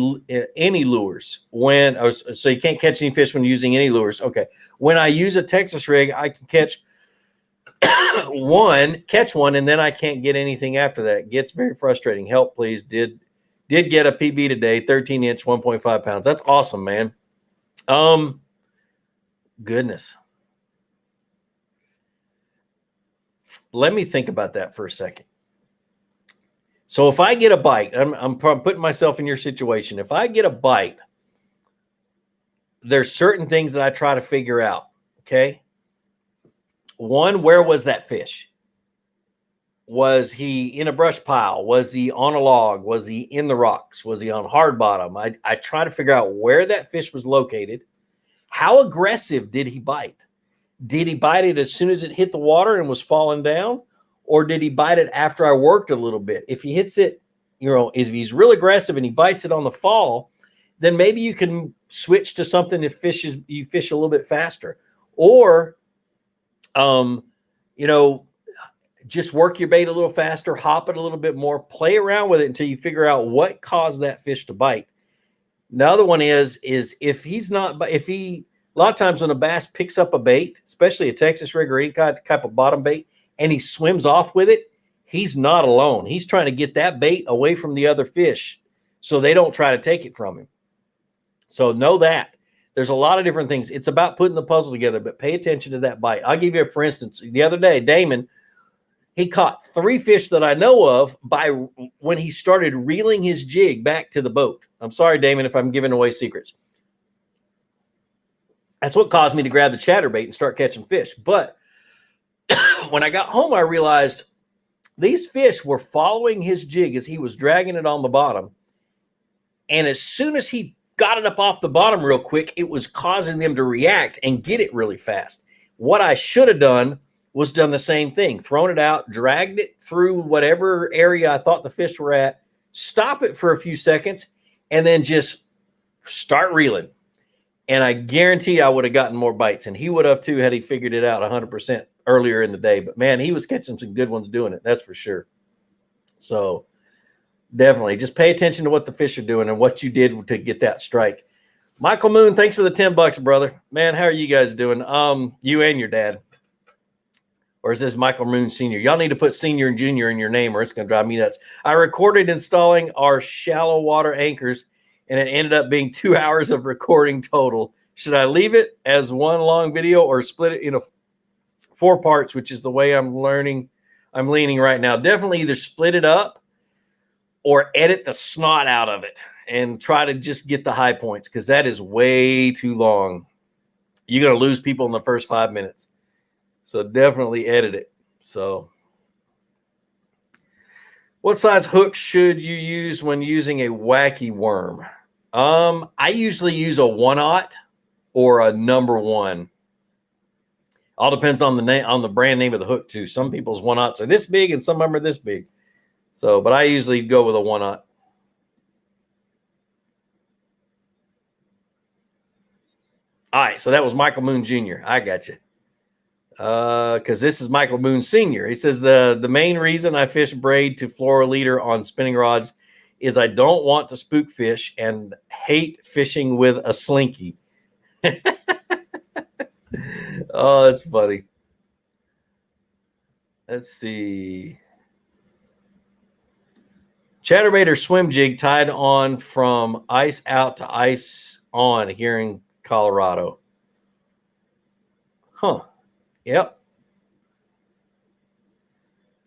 lures. So you can't catch any fish when using any lures. Okay. When I use a Texas rig, I can catch one, and then I can't get anything after that. It gets very frustrating. Help, please. Did get a PB today, 13-inch, 1.5 pounds. That's awesome, man. Goodness. Let me think about that for a second. So if I get a bite, I'm putting myself in your situation. If I get a bite, there's certain things that I try to figure out. Okay. One, where was that fish? Was he in a brush pile? Was he on a log? Was he in the rocks? Was he on hard bottom? I try to figure out where that fish was located. How aggressive did he bite? Did he bite it as soon as it hit the water and was falling down? Or did he bite it after I worked a little bit? If he hits it, if he's real aggressive and he bites it on the fall, then maybe you can switch to something that you fish a little bit faster. Or, just work your bait a little faster, hop it a little bit more, play around with it until you figure out what caused that fish to bite. The other one is a lot of times when a bass picks up a bait, especially a Texas rig or any type of bottom bait, and he swims off with it, he's not alone. He's trying to get that bait away from the other fish so they don't try to take it from him. So know that. There's a lot of different things. It's about putting the puzzle together, but pay attention to that bite. I'll give you for instance, the other day, Damon, he caught 3 fish that I know of by when he started reeling his jig back to the boat. I'm sorry, Damon, if I'm giving away secrets. That's what caused me to grab the chatterbait and start catching fish. But when I got home, I realized these fish were following his jig as he was dragging it on the bottom. And as soon as he got it up off the bottom real quick, it was causing them to react and get it really fast. What I should have done was done the same thing, thrown it out, dragged it through whatever area I thought the fish were at, stop it for a few seconds, and then just start reeling. And I guarantee I would have gotten more bites, and he would have too had he figured it out 100% earlier in the day. But man, he was catching some good ones doing it. That's for sure. So definitely just pay attention to what the fish are doing and what you did to get that strike. Michael Moon, thanks for the $10, brother. Man, how are you guys doing? You and your dad. Or is this Michael Moon Sr.? Y'all need to put senior and junior in your name or it's going to drive me nuts. I recorded installing our shallow water anchors, and it ended up being 2 hours of recording total. Should I leave it as one long video or split it into 4 parts, which is the way I'm leaning right now? Definitely either split it up or edit the snot out of it and try to just get the high points, because that is way too long. You're going to lose people in the first 5 minutes. So definitely edit it. So what size hook should you use when using a wacky worm? I usually use a 1/0 or a number 1. All depends on the name, on the brand name of the hook too. Some people's 1/0s are this big and some of them are this big. So, but I usually go with a 1/0. All right, so that was Michael Moon Jr. I got you. Because this is Michael Moon Sr. He says the main reason I fish braid to fluoroleader on spinning rods is I don't want to spook fish and hate fishing with a slinky. Oh, that's funny. Let's see. Chatterbait or swim jig tied on from ice out to ice on here in Colorado. Huh. Yep.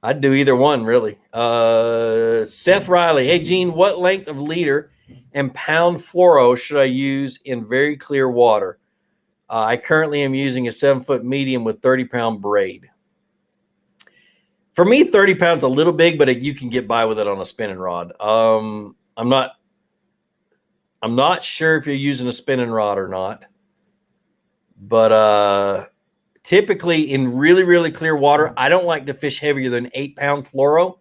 I'd do either one, really. Seth Riley. Hey, Gene, what length of leader and pound fluoro should I use in very clear water? I currently am using a 7-foot medium with 30-pound braid. For me, 30 pounds a little big, but you can get by with it on a spinning rod. I'm not sure if you're using a spinning rod or not, but typically in really, really clear water, I don't like to fish heavier than 8-pound fluoro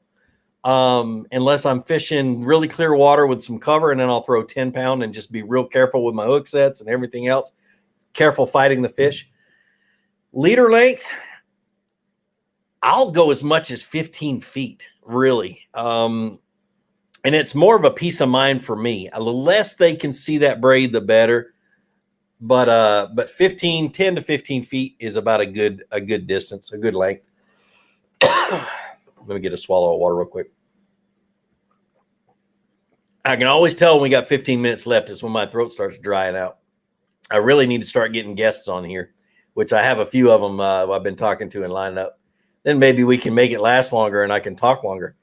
unless I'm fishing really clear water with some cover, and then I'll throw 10-pound and just be real careful with my hook sets and everything else. Careful fighting the fish. Leader length, I'll go as much as 15 feet, really. And it's more of a peace of mind for me. The less they can see that braid, the better. But 10 to 15 feet is about a good distance, a good length. Let me get a swallow of water real quick. I can always tell when we got 15 minutes left is when my throat starts drying out. I really need to start getting guests on here, which I have a few of them I've been talking to and lining up. Then maybe we can make it last longer and I can talk longer.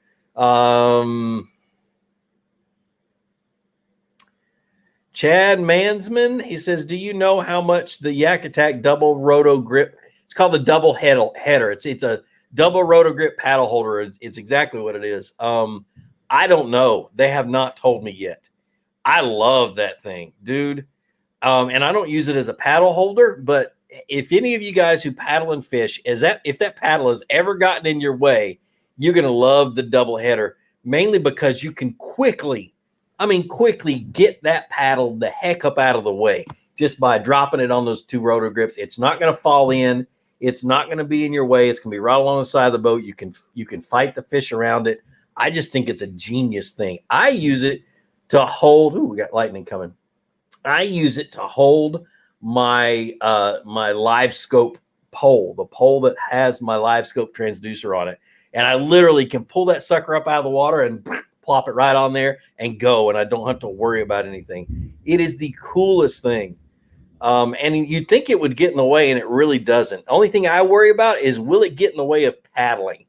Chad Mansman, he says, do you know how much the Yak Attack double roto grip? It's called the double header. It's a double roto grip paddle holder. It's exactly what it is. I don't know. They have not told me yet. I love that thing, dude. And I don't use it as a paddle holder, but if any of you guys who paddle and fish, if that paddle has ever gotten in your way, you're going to love the double header, mainly because you can quickly get that paddle the heck up out of the way just by dropping it on those 2 rotor grips. It's not going to fall in. It's not going to be in your way. It's going to be right along the side of the boat. You can fight the fish around it. I just think it's a genius thing. I use it to hold. Ooh, we got lightning coming. I use it to hold my my live scope pole, the pole that has my live scope transducer on it. And I literally can pull that sucker up out of the water and plop it right on there and go, and I don't have to worry about anything. It is the coolest thing. And you'd think it would get in the way, and it really doesn't. The only thing I worry about is, will it get in the way of paddling?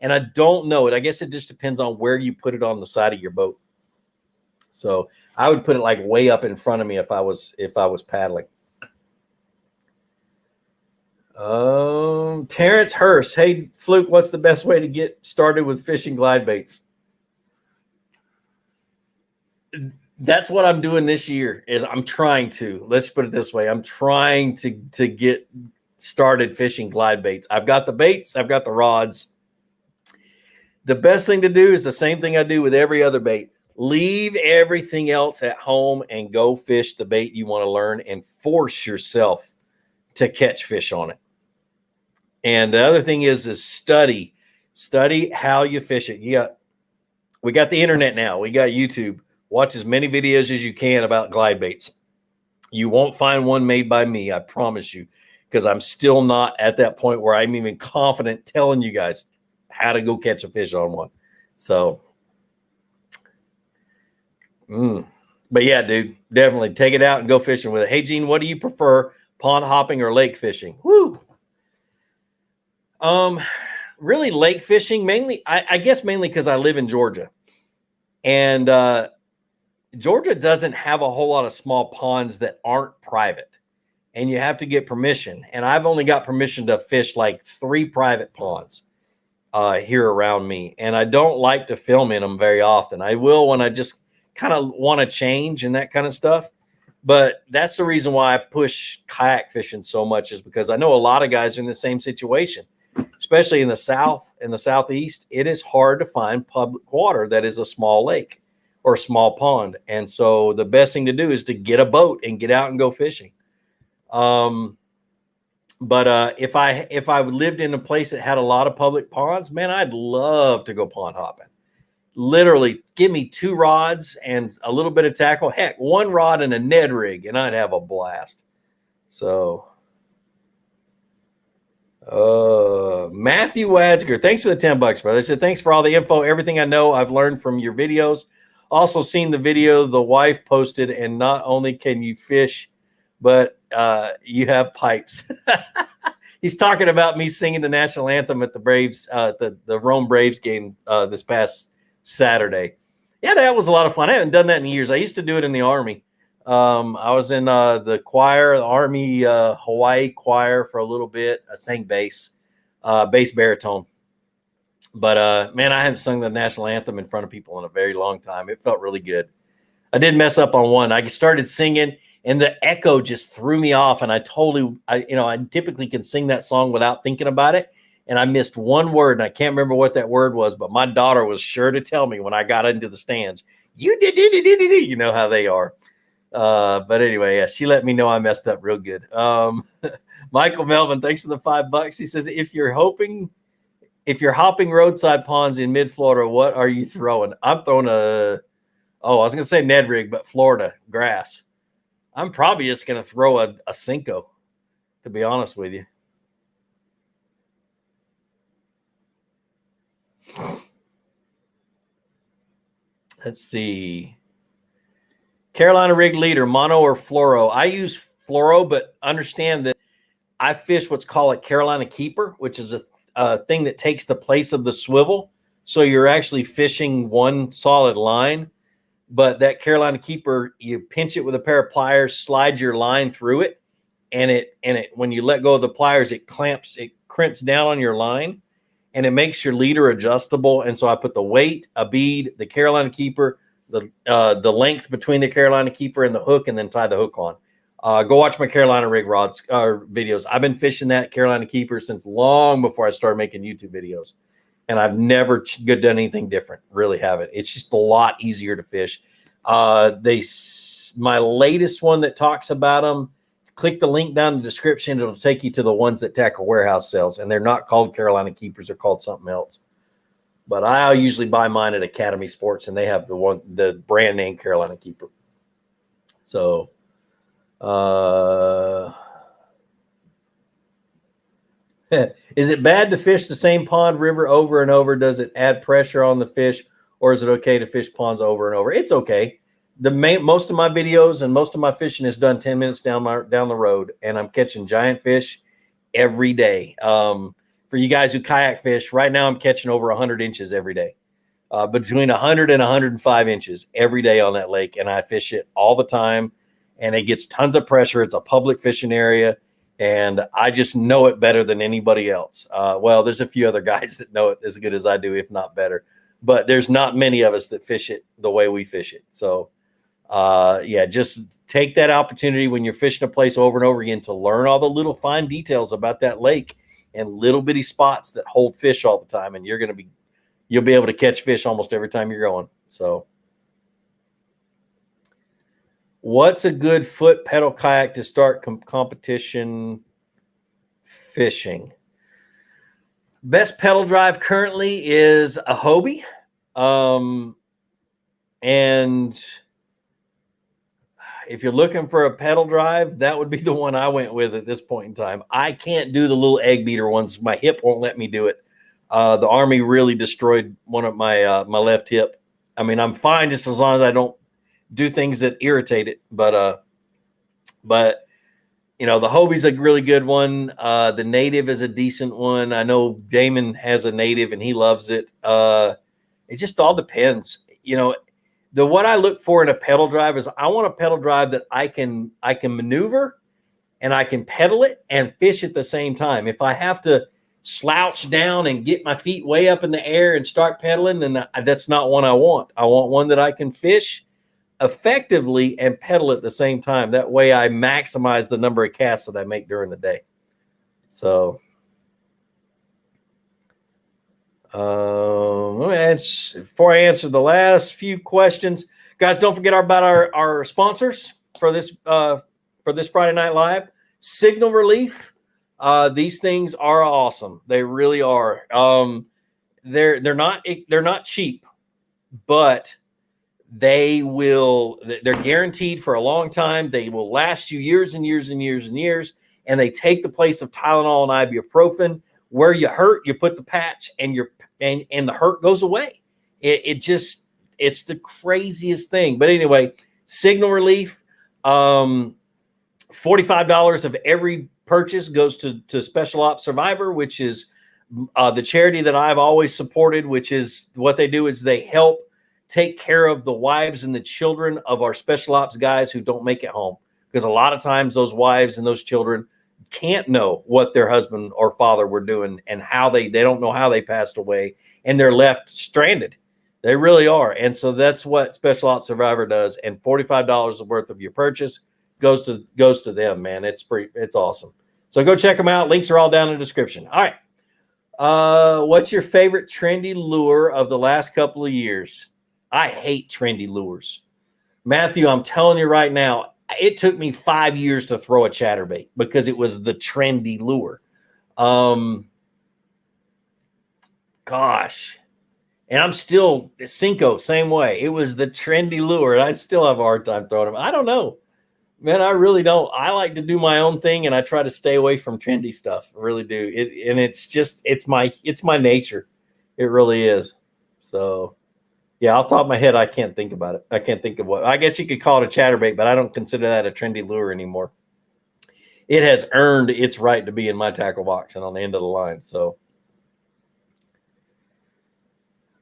And I don't know it. I guess it just depends on where you put it on the side of your boat. So I would put it like way up in front of me if I was paddling. Terrence Hurst. Hey, Fluke, what's the best way to get started with fishing glide baits? That's what I'm doing this year. Is I'm trying to, let's put it this way. I'm trying to get started fishing glide baits. I've got the baits. I've got the rods. The best thing to do is the same thing I do with every other bait. Leave everything else at home and go fish the bait you want to learn, and force yourself to catch fish on it. And the other thing is study how you fish it. We got the internet now. We got YouTube. Watch as many videos as you can about glide baits. You won't find one made by me, I promise you, because I'm still not at that point where I'm even confident telling you guys how to go catch a fish on one. So, but yeah, dude, definitely take it out and go fishing with it. Hey, Gene, what do you prefer, pond hopping or lake fishing? Woo. Really lake fishing, mainly, I guess mainly because I live in Georgia, and Georgia doesn't have a whole lot of small ponds that aren't private, and you have to get permission. And I've only got permission to fish like 3 private ponds here around me, and I don't like to film in them very often. I will when I just kind of want to change and that kind of stuff. But that's the reason why I push kayak fishing so much, is because I know a lot of guys are in the same situation, especially in the South and the Southeast. It is hard to find public water that is a small lake or a small pond. And so the best thing to do is to get a boat and get out and go fishing. But if I lived in a place that had a lot of public ponds, man, I'd love to go pond hopping. Literally, give me 2 rods and a little bit of tackle. Heck, 1 rod and a Ned rig, and I'd have a blast. So, Matthew Wadsker, thanks for the $10, brother. I said, thanks for all the info. Everything I know, I've learned from your videos. Also seen the video the wife posted, and not only can you fish, but you have pipes. He's talking about me singing the national anthem at the Braves, the Rome Braves game this past Saturday. Yeah, that was a lot of fun. I haven't done that in years. I used to do it in the Army. I was in the choir, the Army Hawaii choir for a little bit. I sang bass baritone. But man, I haven't sung the national anthem in front of people in a very long time. It felt really good. I did mess up on one. I started singing, and the echo just threw me off. And I typically can sing that song without thinking about it. And I missed one word, and I can't remember what that word was, but my daughter was sure to tell me when I got into the stands. You know how they are. But anyway, yeah, she let me know I messed up real good. Michael Melvin, thanks for the $5. He says, if you're hopping roadside ponds in mid-Florida, what are you throwing? I'm throwing I was going to say Ned rig, but Florida grass. I'm probably just going to throw a Cinco, to be honest with you. Let's see. Carolina rig leader, mono or fluoro? I use fluoro, but understand that I fish what's called a Carolina keeper, which is a thing that takes the place of the swivel. So you're actually fishing one solid line. But that Carolina keeper, you pinch it with a pair of pliers, slide your line through it, and it when you let go of the pliers, it crimps down on your line, and it makes your leader adjustable. And so I put the weight, a bead, the Carolina keeper, the length between the Carolina keeper and the hook, and then tie the hook on. Go watch my Carolina rig rods videos. I've been fishing that Carolina keeper since long before I started making YouTube videos. And I've never done anything different. Really haven't. It's just a lot easier to fish. My latest one that talks about them, click the link down in the description. It'll take you to the ones that Tackle Warehouse sells. And they're not called Carolina Keepers. They're called something else. But I usually buy mine at Academy Sports, and they have the brand name Carolina Keeper. So, is it bad to fish the same pond, river over and over? Does it add pressure on the fish, or is it okay to fish ponds over and over? It's okay. Most of my videos and most of my fishing is done 10 minutes down the road, and I'm catching giant fish every day. For you guys who kayak fish, right now I'm catching over 100 inches every day. Between 100 and 105 inches every day on that lake, and I fish it all the time, and it gets tons of pressure. It's a public fishing area, and I just know it better than anybody else. Well, there's a few other guys that know it as good as I do, if not better, but there's not many of us that fish it the way we fish it. So yeah, just take that opportunity when you're fishing a place over and over again to learn all the little fine details about that lake and little bitty spots that hold fish all the time, and you'll be able to catch fish almost every time you're going. So what's a good foot pedal kayak to start competition fishing? Best pedal drive currently is a Hobie. And if you're looking for a pedal drive, that would be the one I went with at this point in time. I can't do the little egg beater ones. My hip won't let me do it. The Army really destroyed one of my my left hip. I mean, I'm fine just as long as I don't do things that irritate it. But you know, the Hobie's a really good one. The Native is a decent one. I know Damon has a Native and he loves it. It just all depends. You know, what I look for in a pedal drive is I want a pedal drive that I can maneuver and I can pedal it and fish at the same time. If I have to slouch down and get my feet way up in the air and start pedaling, then that's not one I want. I want one that I can fish effectively and pedal at the same time. That way I maximize the number of casts that I make during the day. So before I answer the last few questions, guys, don't forget about our sponsors for this Friday Night Live. Signal Relief. These things are awesome. They really are. They're not cheap, but they're guaranteed for a long time. They will last you years and years and years and years, and they take the place of Tylenol and ibuprofen. Where you hurt, you put the patch, and the hurt goes away. It's the craziest thing. But anyway, Signal Relief, $45 of every purchase goes to Special Ops Survivor, which is the charity that I've always supported, which is what they do is they help take care of the wives and the children of our Special Ops guys who don't make it home. Because a lot of times those wives and those children can't know what their husband or father were doing and how they don't know how they passed away, and they're left stranded. They really are. And so that's what Special Ops Survivor does. And $45 worth of your purchase goes to them, man. It's awesome. So go check them out. Links are all down in the description. All right. What's your favorite trendy lure of the last couple of years? I hate trendy lures. Matthew, I'm telling you right now, it took me 5 years to throw a chatterbait because it was the trendy lure. Gosh. And I'm still Cinco, same way. It was the trendy lure, and I still have a hard time throwing them. I don't know. Man, I really don't. I like to do my own thing, and I try to stay away from trendy stuff. I really do. It's my nature. It really is. So yeah, off the top of my head, I can't think about it. I can't think of what. I guess you could call it a chatterbait, but I don't consider that a trendy lure anymore. It has earned its right to be in my tackle box and on the end of the line. So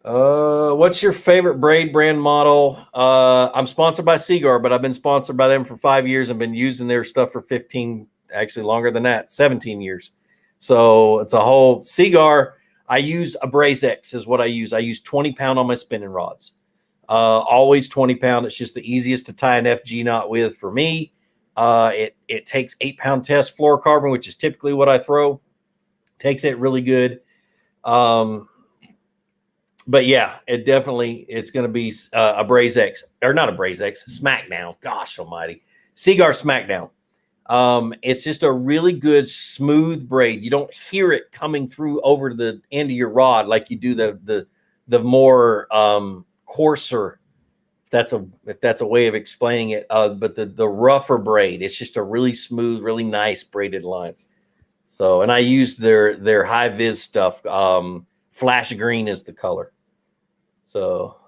what's your favorite braid brand model? I'm sponsored by Seaguar, but I've been sponsored by them for 5 years and been using their stuff for 15, actually longer than that, 17 years. So it's a whole Seaguar. I use a Braze X is what I use. I use 20 pound on my spinning rods. Always 20 pound. It's just the easiest to tie an FG knot with for me. It takes 8 pound test fluorocarbon, which is typically what I throw. Takes it really good. But yeah, it's going to be a Braze X, or not a Braze X, Smackdown. Gosh almighty. Seaguar Smackdown. It's just a really good smooth braid. You don't hear it coming through over the end of your rod like you do the more coarser, if that's a way of explaining it. But the rougher braid, it's just a really smooth, really nice braided line. So, and I use their high vis stuff. Flash green is the color. So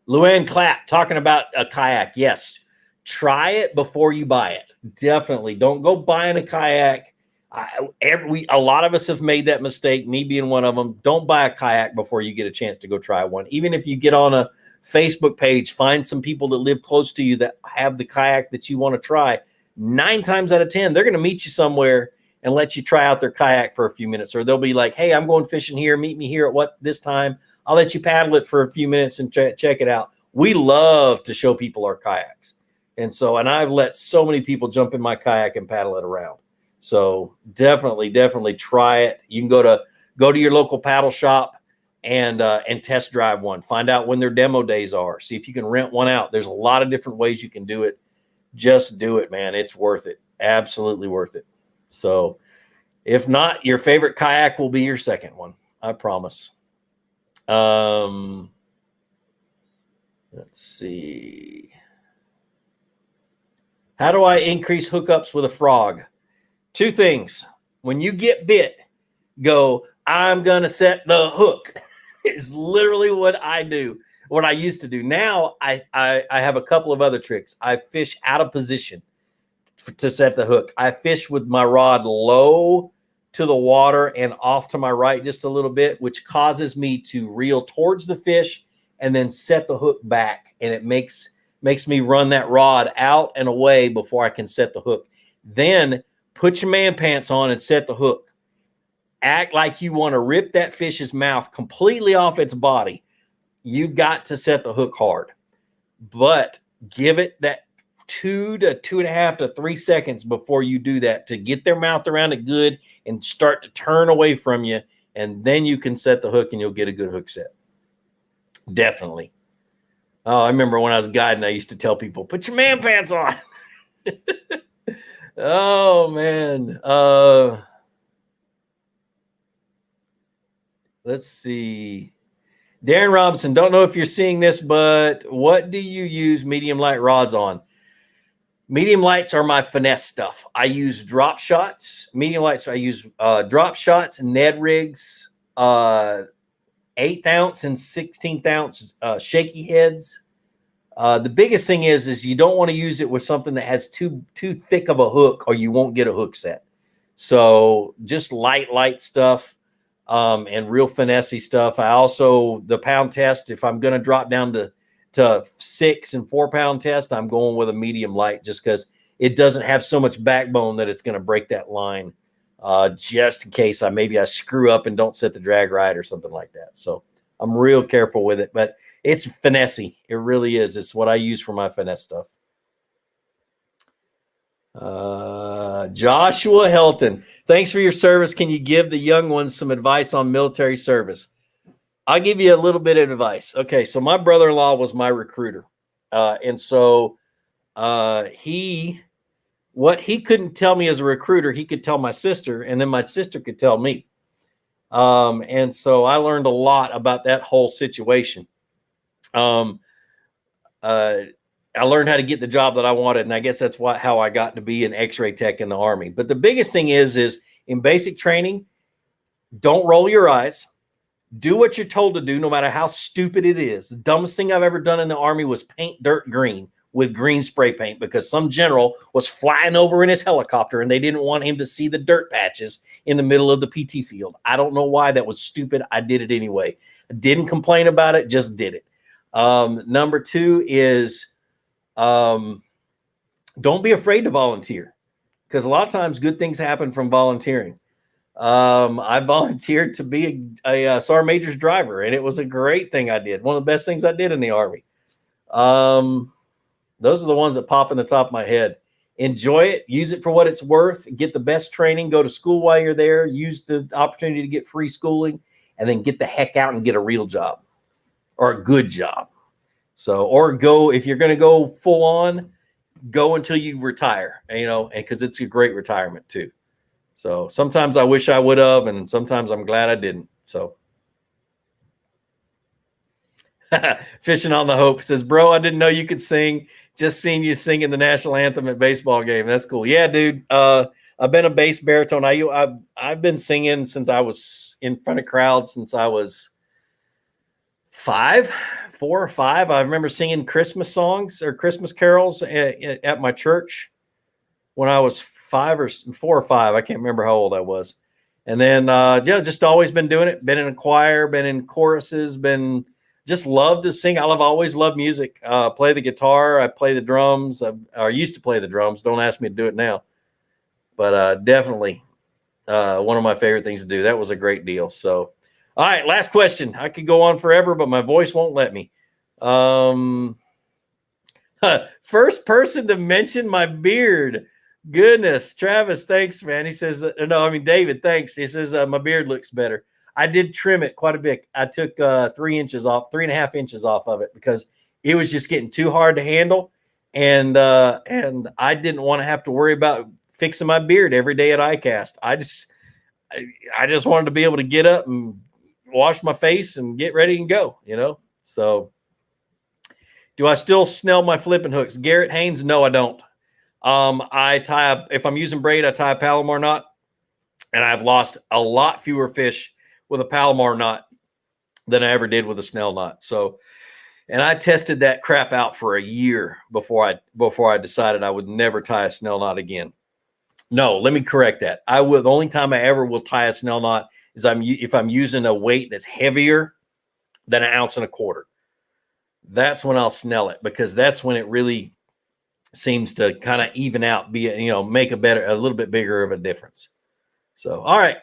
Luann Clapp talking about a kayak. Yes, try it before you buy it. Definitely don't go buying a kayak. A lot of us have made that mistake, me being one of them. Don't buy a kayak before you get a chance to go try one. Even if you get on a Facebook page, find some people that live close to you that have the kayak that you want to try. 9 times out of 10, they're going to meet you somewhere and let you try out their kayak for a few minutes. Or they'll be like, hey, I'm going fishing here. Meet me here at this time. I'll let you paddle it for a few minutes and check it out. We love to show people our kayaks. And I've let so many people jump in my kayak and paddle it around. So definitely try it. You can go to your local paddle shop and test drive one. Find out when their demo days are. See if you can rent one out. There's a lot of different ways you can do it. Just do it, man. It's worth it. Absolutely worth it. So if not, your favorite kayak will be your second one. I promise. Let's see. How do I increase hookups with a frog? 2 things. When you get bit, go, I'm going to set the hook. It's literally what I do, what I used to do. Now I have a couple of other tricks. I fish out of position to set the hook. I fish with my rod low to the water and off to my right just a little bit, which causes me to reel towards the fish and then set the hook back. And it makes me run that rod out and away before I can set the hook. Then put your man pants on and set the hook. Act like you want to rip that fish's mouth completely off its body. You've got to set the hook hard, but give it that 2 to 2.5 to 3 seconds before you do that to get their mouth around it good and start to turn away from you. And then you can set the hook and you'll get a good hook set. Definitely. Oh, I remember when I was guiding, I used to tell people, put your man pants on. Oh, man. Let's see. Darren Robinson, don't know if you're seeing this, but what do you use medium light rods on? Medium lights are my finesse stuff. I use drop shots. Medium lights, I use drop shots, Ned rigs, 1/8 ounce and 1/16 ounce shaky heads. The biggest thing is you don't want to use it with something that has too thick of a hook, or you won't get a hook set. So just light stuff and real finessey stuff. I also, the pound test, if I'm going to drop down to 6 and 4 pound test, I'm going with a medium light just because it doesn't have so much backbone that it's going to break that line just in case maybe I screw up and don't set the drag right or something like that. So I'm real careful with it, but it's finessey. It really is. It's what I use for my finesse stuff. Joshua Helton, thanks for your service. Can you give the young ones some advice on military service? I'll give you a little bit of advice. Okay, so my brother-in-law was my recruiter. And so what he couldn't tell me as a recruiter, he could tell my sister, and then my sister could tell me. And so I learned a lot about that whole situation. I learned how to get the job that I wanted, and I guess that's how I got to be an X-ray tech in the Army. But the biggest thing is in basic training, don't roll your eyes. Do what you're told to do, no matter how stupid it is. The dumbest thing I've ever done in the Army was paint dirt green with green spray paint because some general was flying over in his helicopter and they didn't want him to see the dirt patches in the middle of the PT field. I don't know why. That was stupid. I did it anyway. I didn't complain about it, just did it. Number 2 is don't be afraid to volunteer, because a lot of times good things happen from volunteering. I volunteered to be a Sergeant Major's driver, and it was a great thing I did. One of the best things I did in the Army. Those are the ones that pop in the top of my head. Enjoy it. Use it for what it's worth. Get the best training. Go to school while you're there. Use the opportunity to get free schooling, and then get the heck out and get a real job or a good job. So, or go, if you're going to go full on, go until you retire, and because it's a great retirement too. So sometimes I wish I would have, and sometimes I'm glad I didn't. So Fishing on the Hope says, bro, I didn't know you could sing. Just seen you singing the national anthem at baseball game. That's cool. Yeah, dude. I've been a bass baritone. I've been singing since I was in front of crowds since I was 5, 4 or 5. I remember singing Christmas songs or Christmas carols at my church when I was 4 or 5. I can't remember how old I was. And then, yeah, just always been doing it. Been in a choir, been in choruses, been just love to sing. Always loved music. Play the guitar. I play the drums. I used to play the drums. Don't ask me to do it now. But definitely one of my favorite things to do. That was a great deal. So, all right, last question. I could go on forever, but my voice won't let me. First person to mention my beard. Goodness, Travis, thanks, man. He says, no, I mean, David, thanks. He says, my beard looks better. I did trim it quite a bit. I took 3.5 inches off of it because it was just getting too hard to handle. And I didn't want to have to worry about fixing my beard every day at ICAST. I just wanted to be able to get up and wash my face and get ready and go, you know? So do I still snell my flipping hooks? Garrett Haynes? No, I don't. If I'm using braid, I tie a Palomar knot, and I've lost a lot fewer fish with a Palomar knot than I ever did with a snell knot. So, and I tested that crap out for a year before I decided I would never tie a snell knot again. No, let me correct that. The only time I ever will tie a snell knot is if I'm using a weight that's heavier than 1.25 ounces. That's when I'll snell it, because that's when it really seems to kind of even out, make a little bit bigger of a difference. So, all right,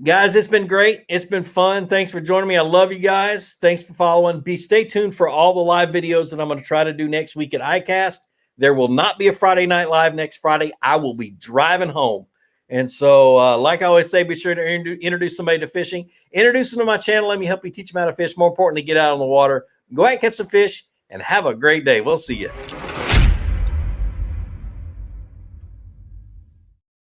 guys, it's been great. It's been fun. Thanks for joining me. I love you guys. Thanks for following. Stay tuned for all the live videos that I'm going to try to do next week at ICAST. There will not be a Friday night live next Friday. I will be driving home. And so, like I always say, be sure to introduce somebody to fishing. Introduce them to my channel. Let me help you teach them how to fish. More importantly, get out on the water. Go out and catch some fish and have a great day. We'll see you.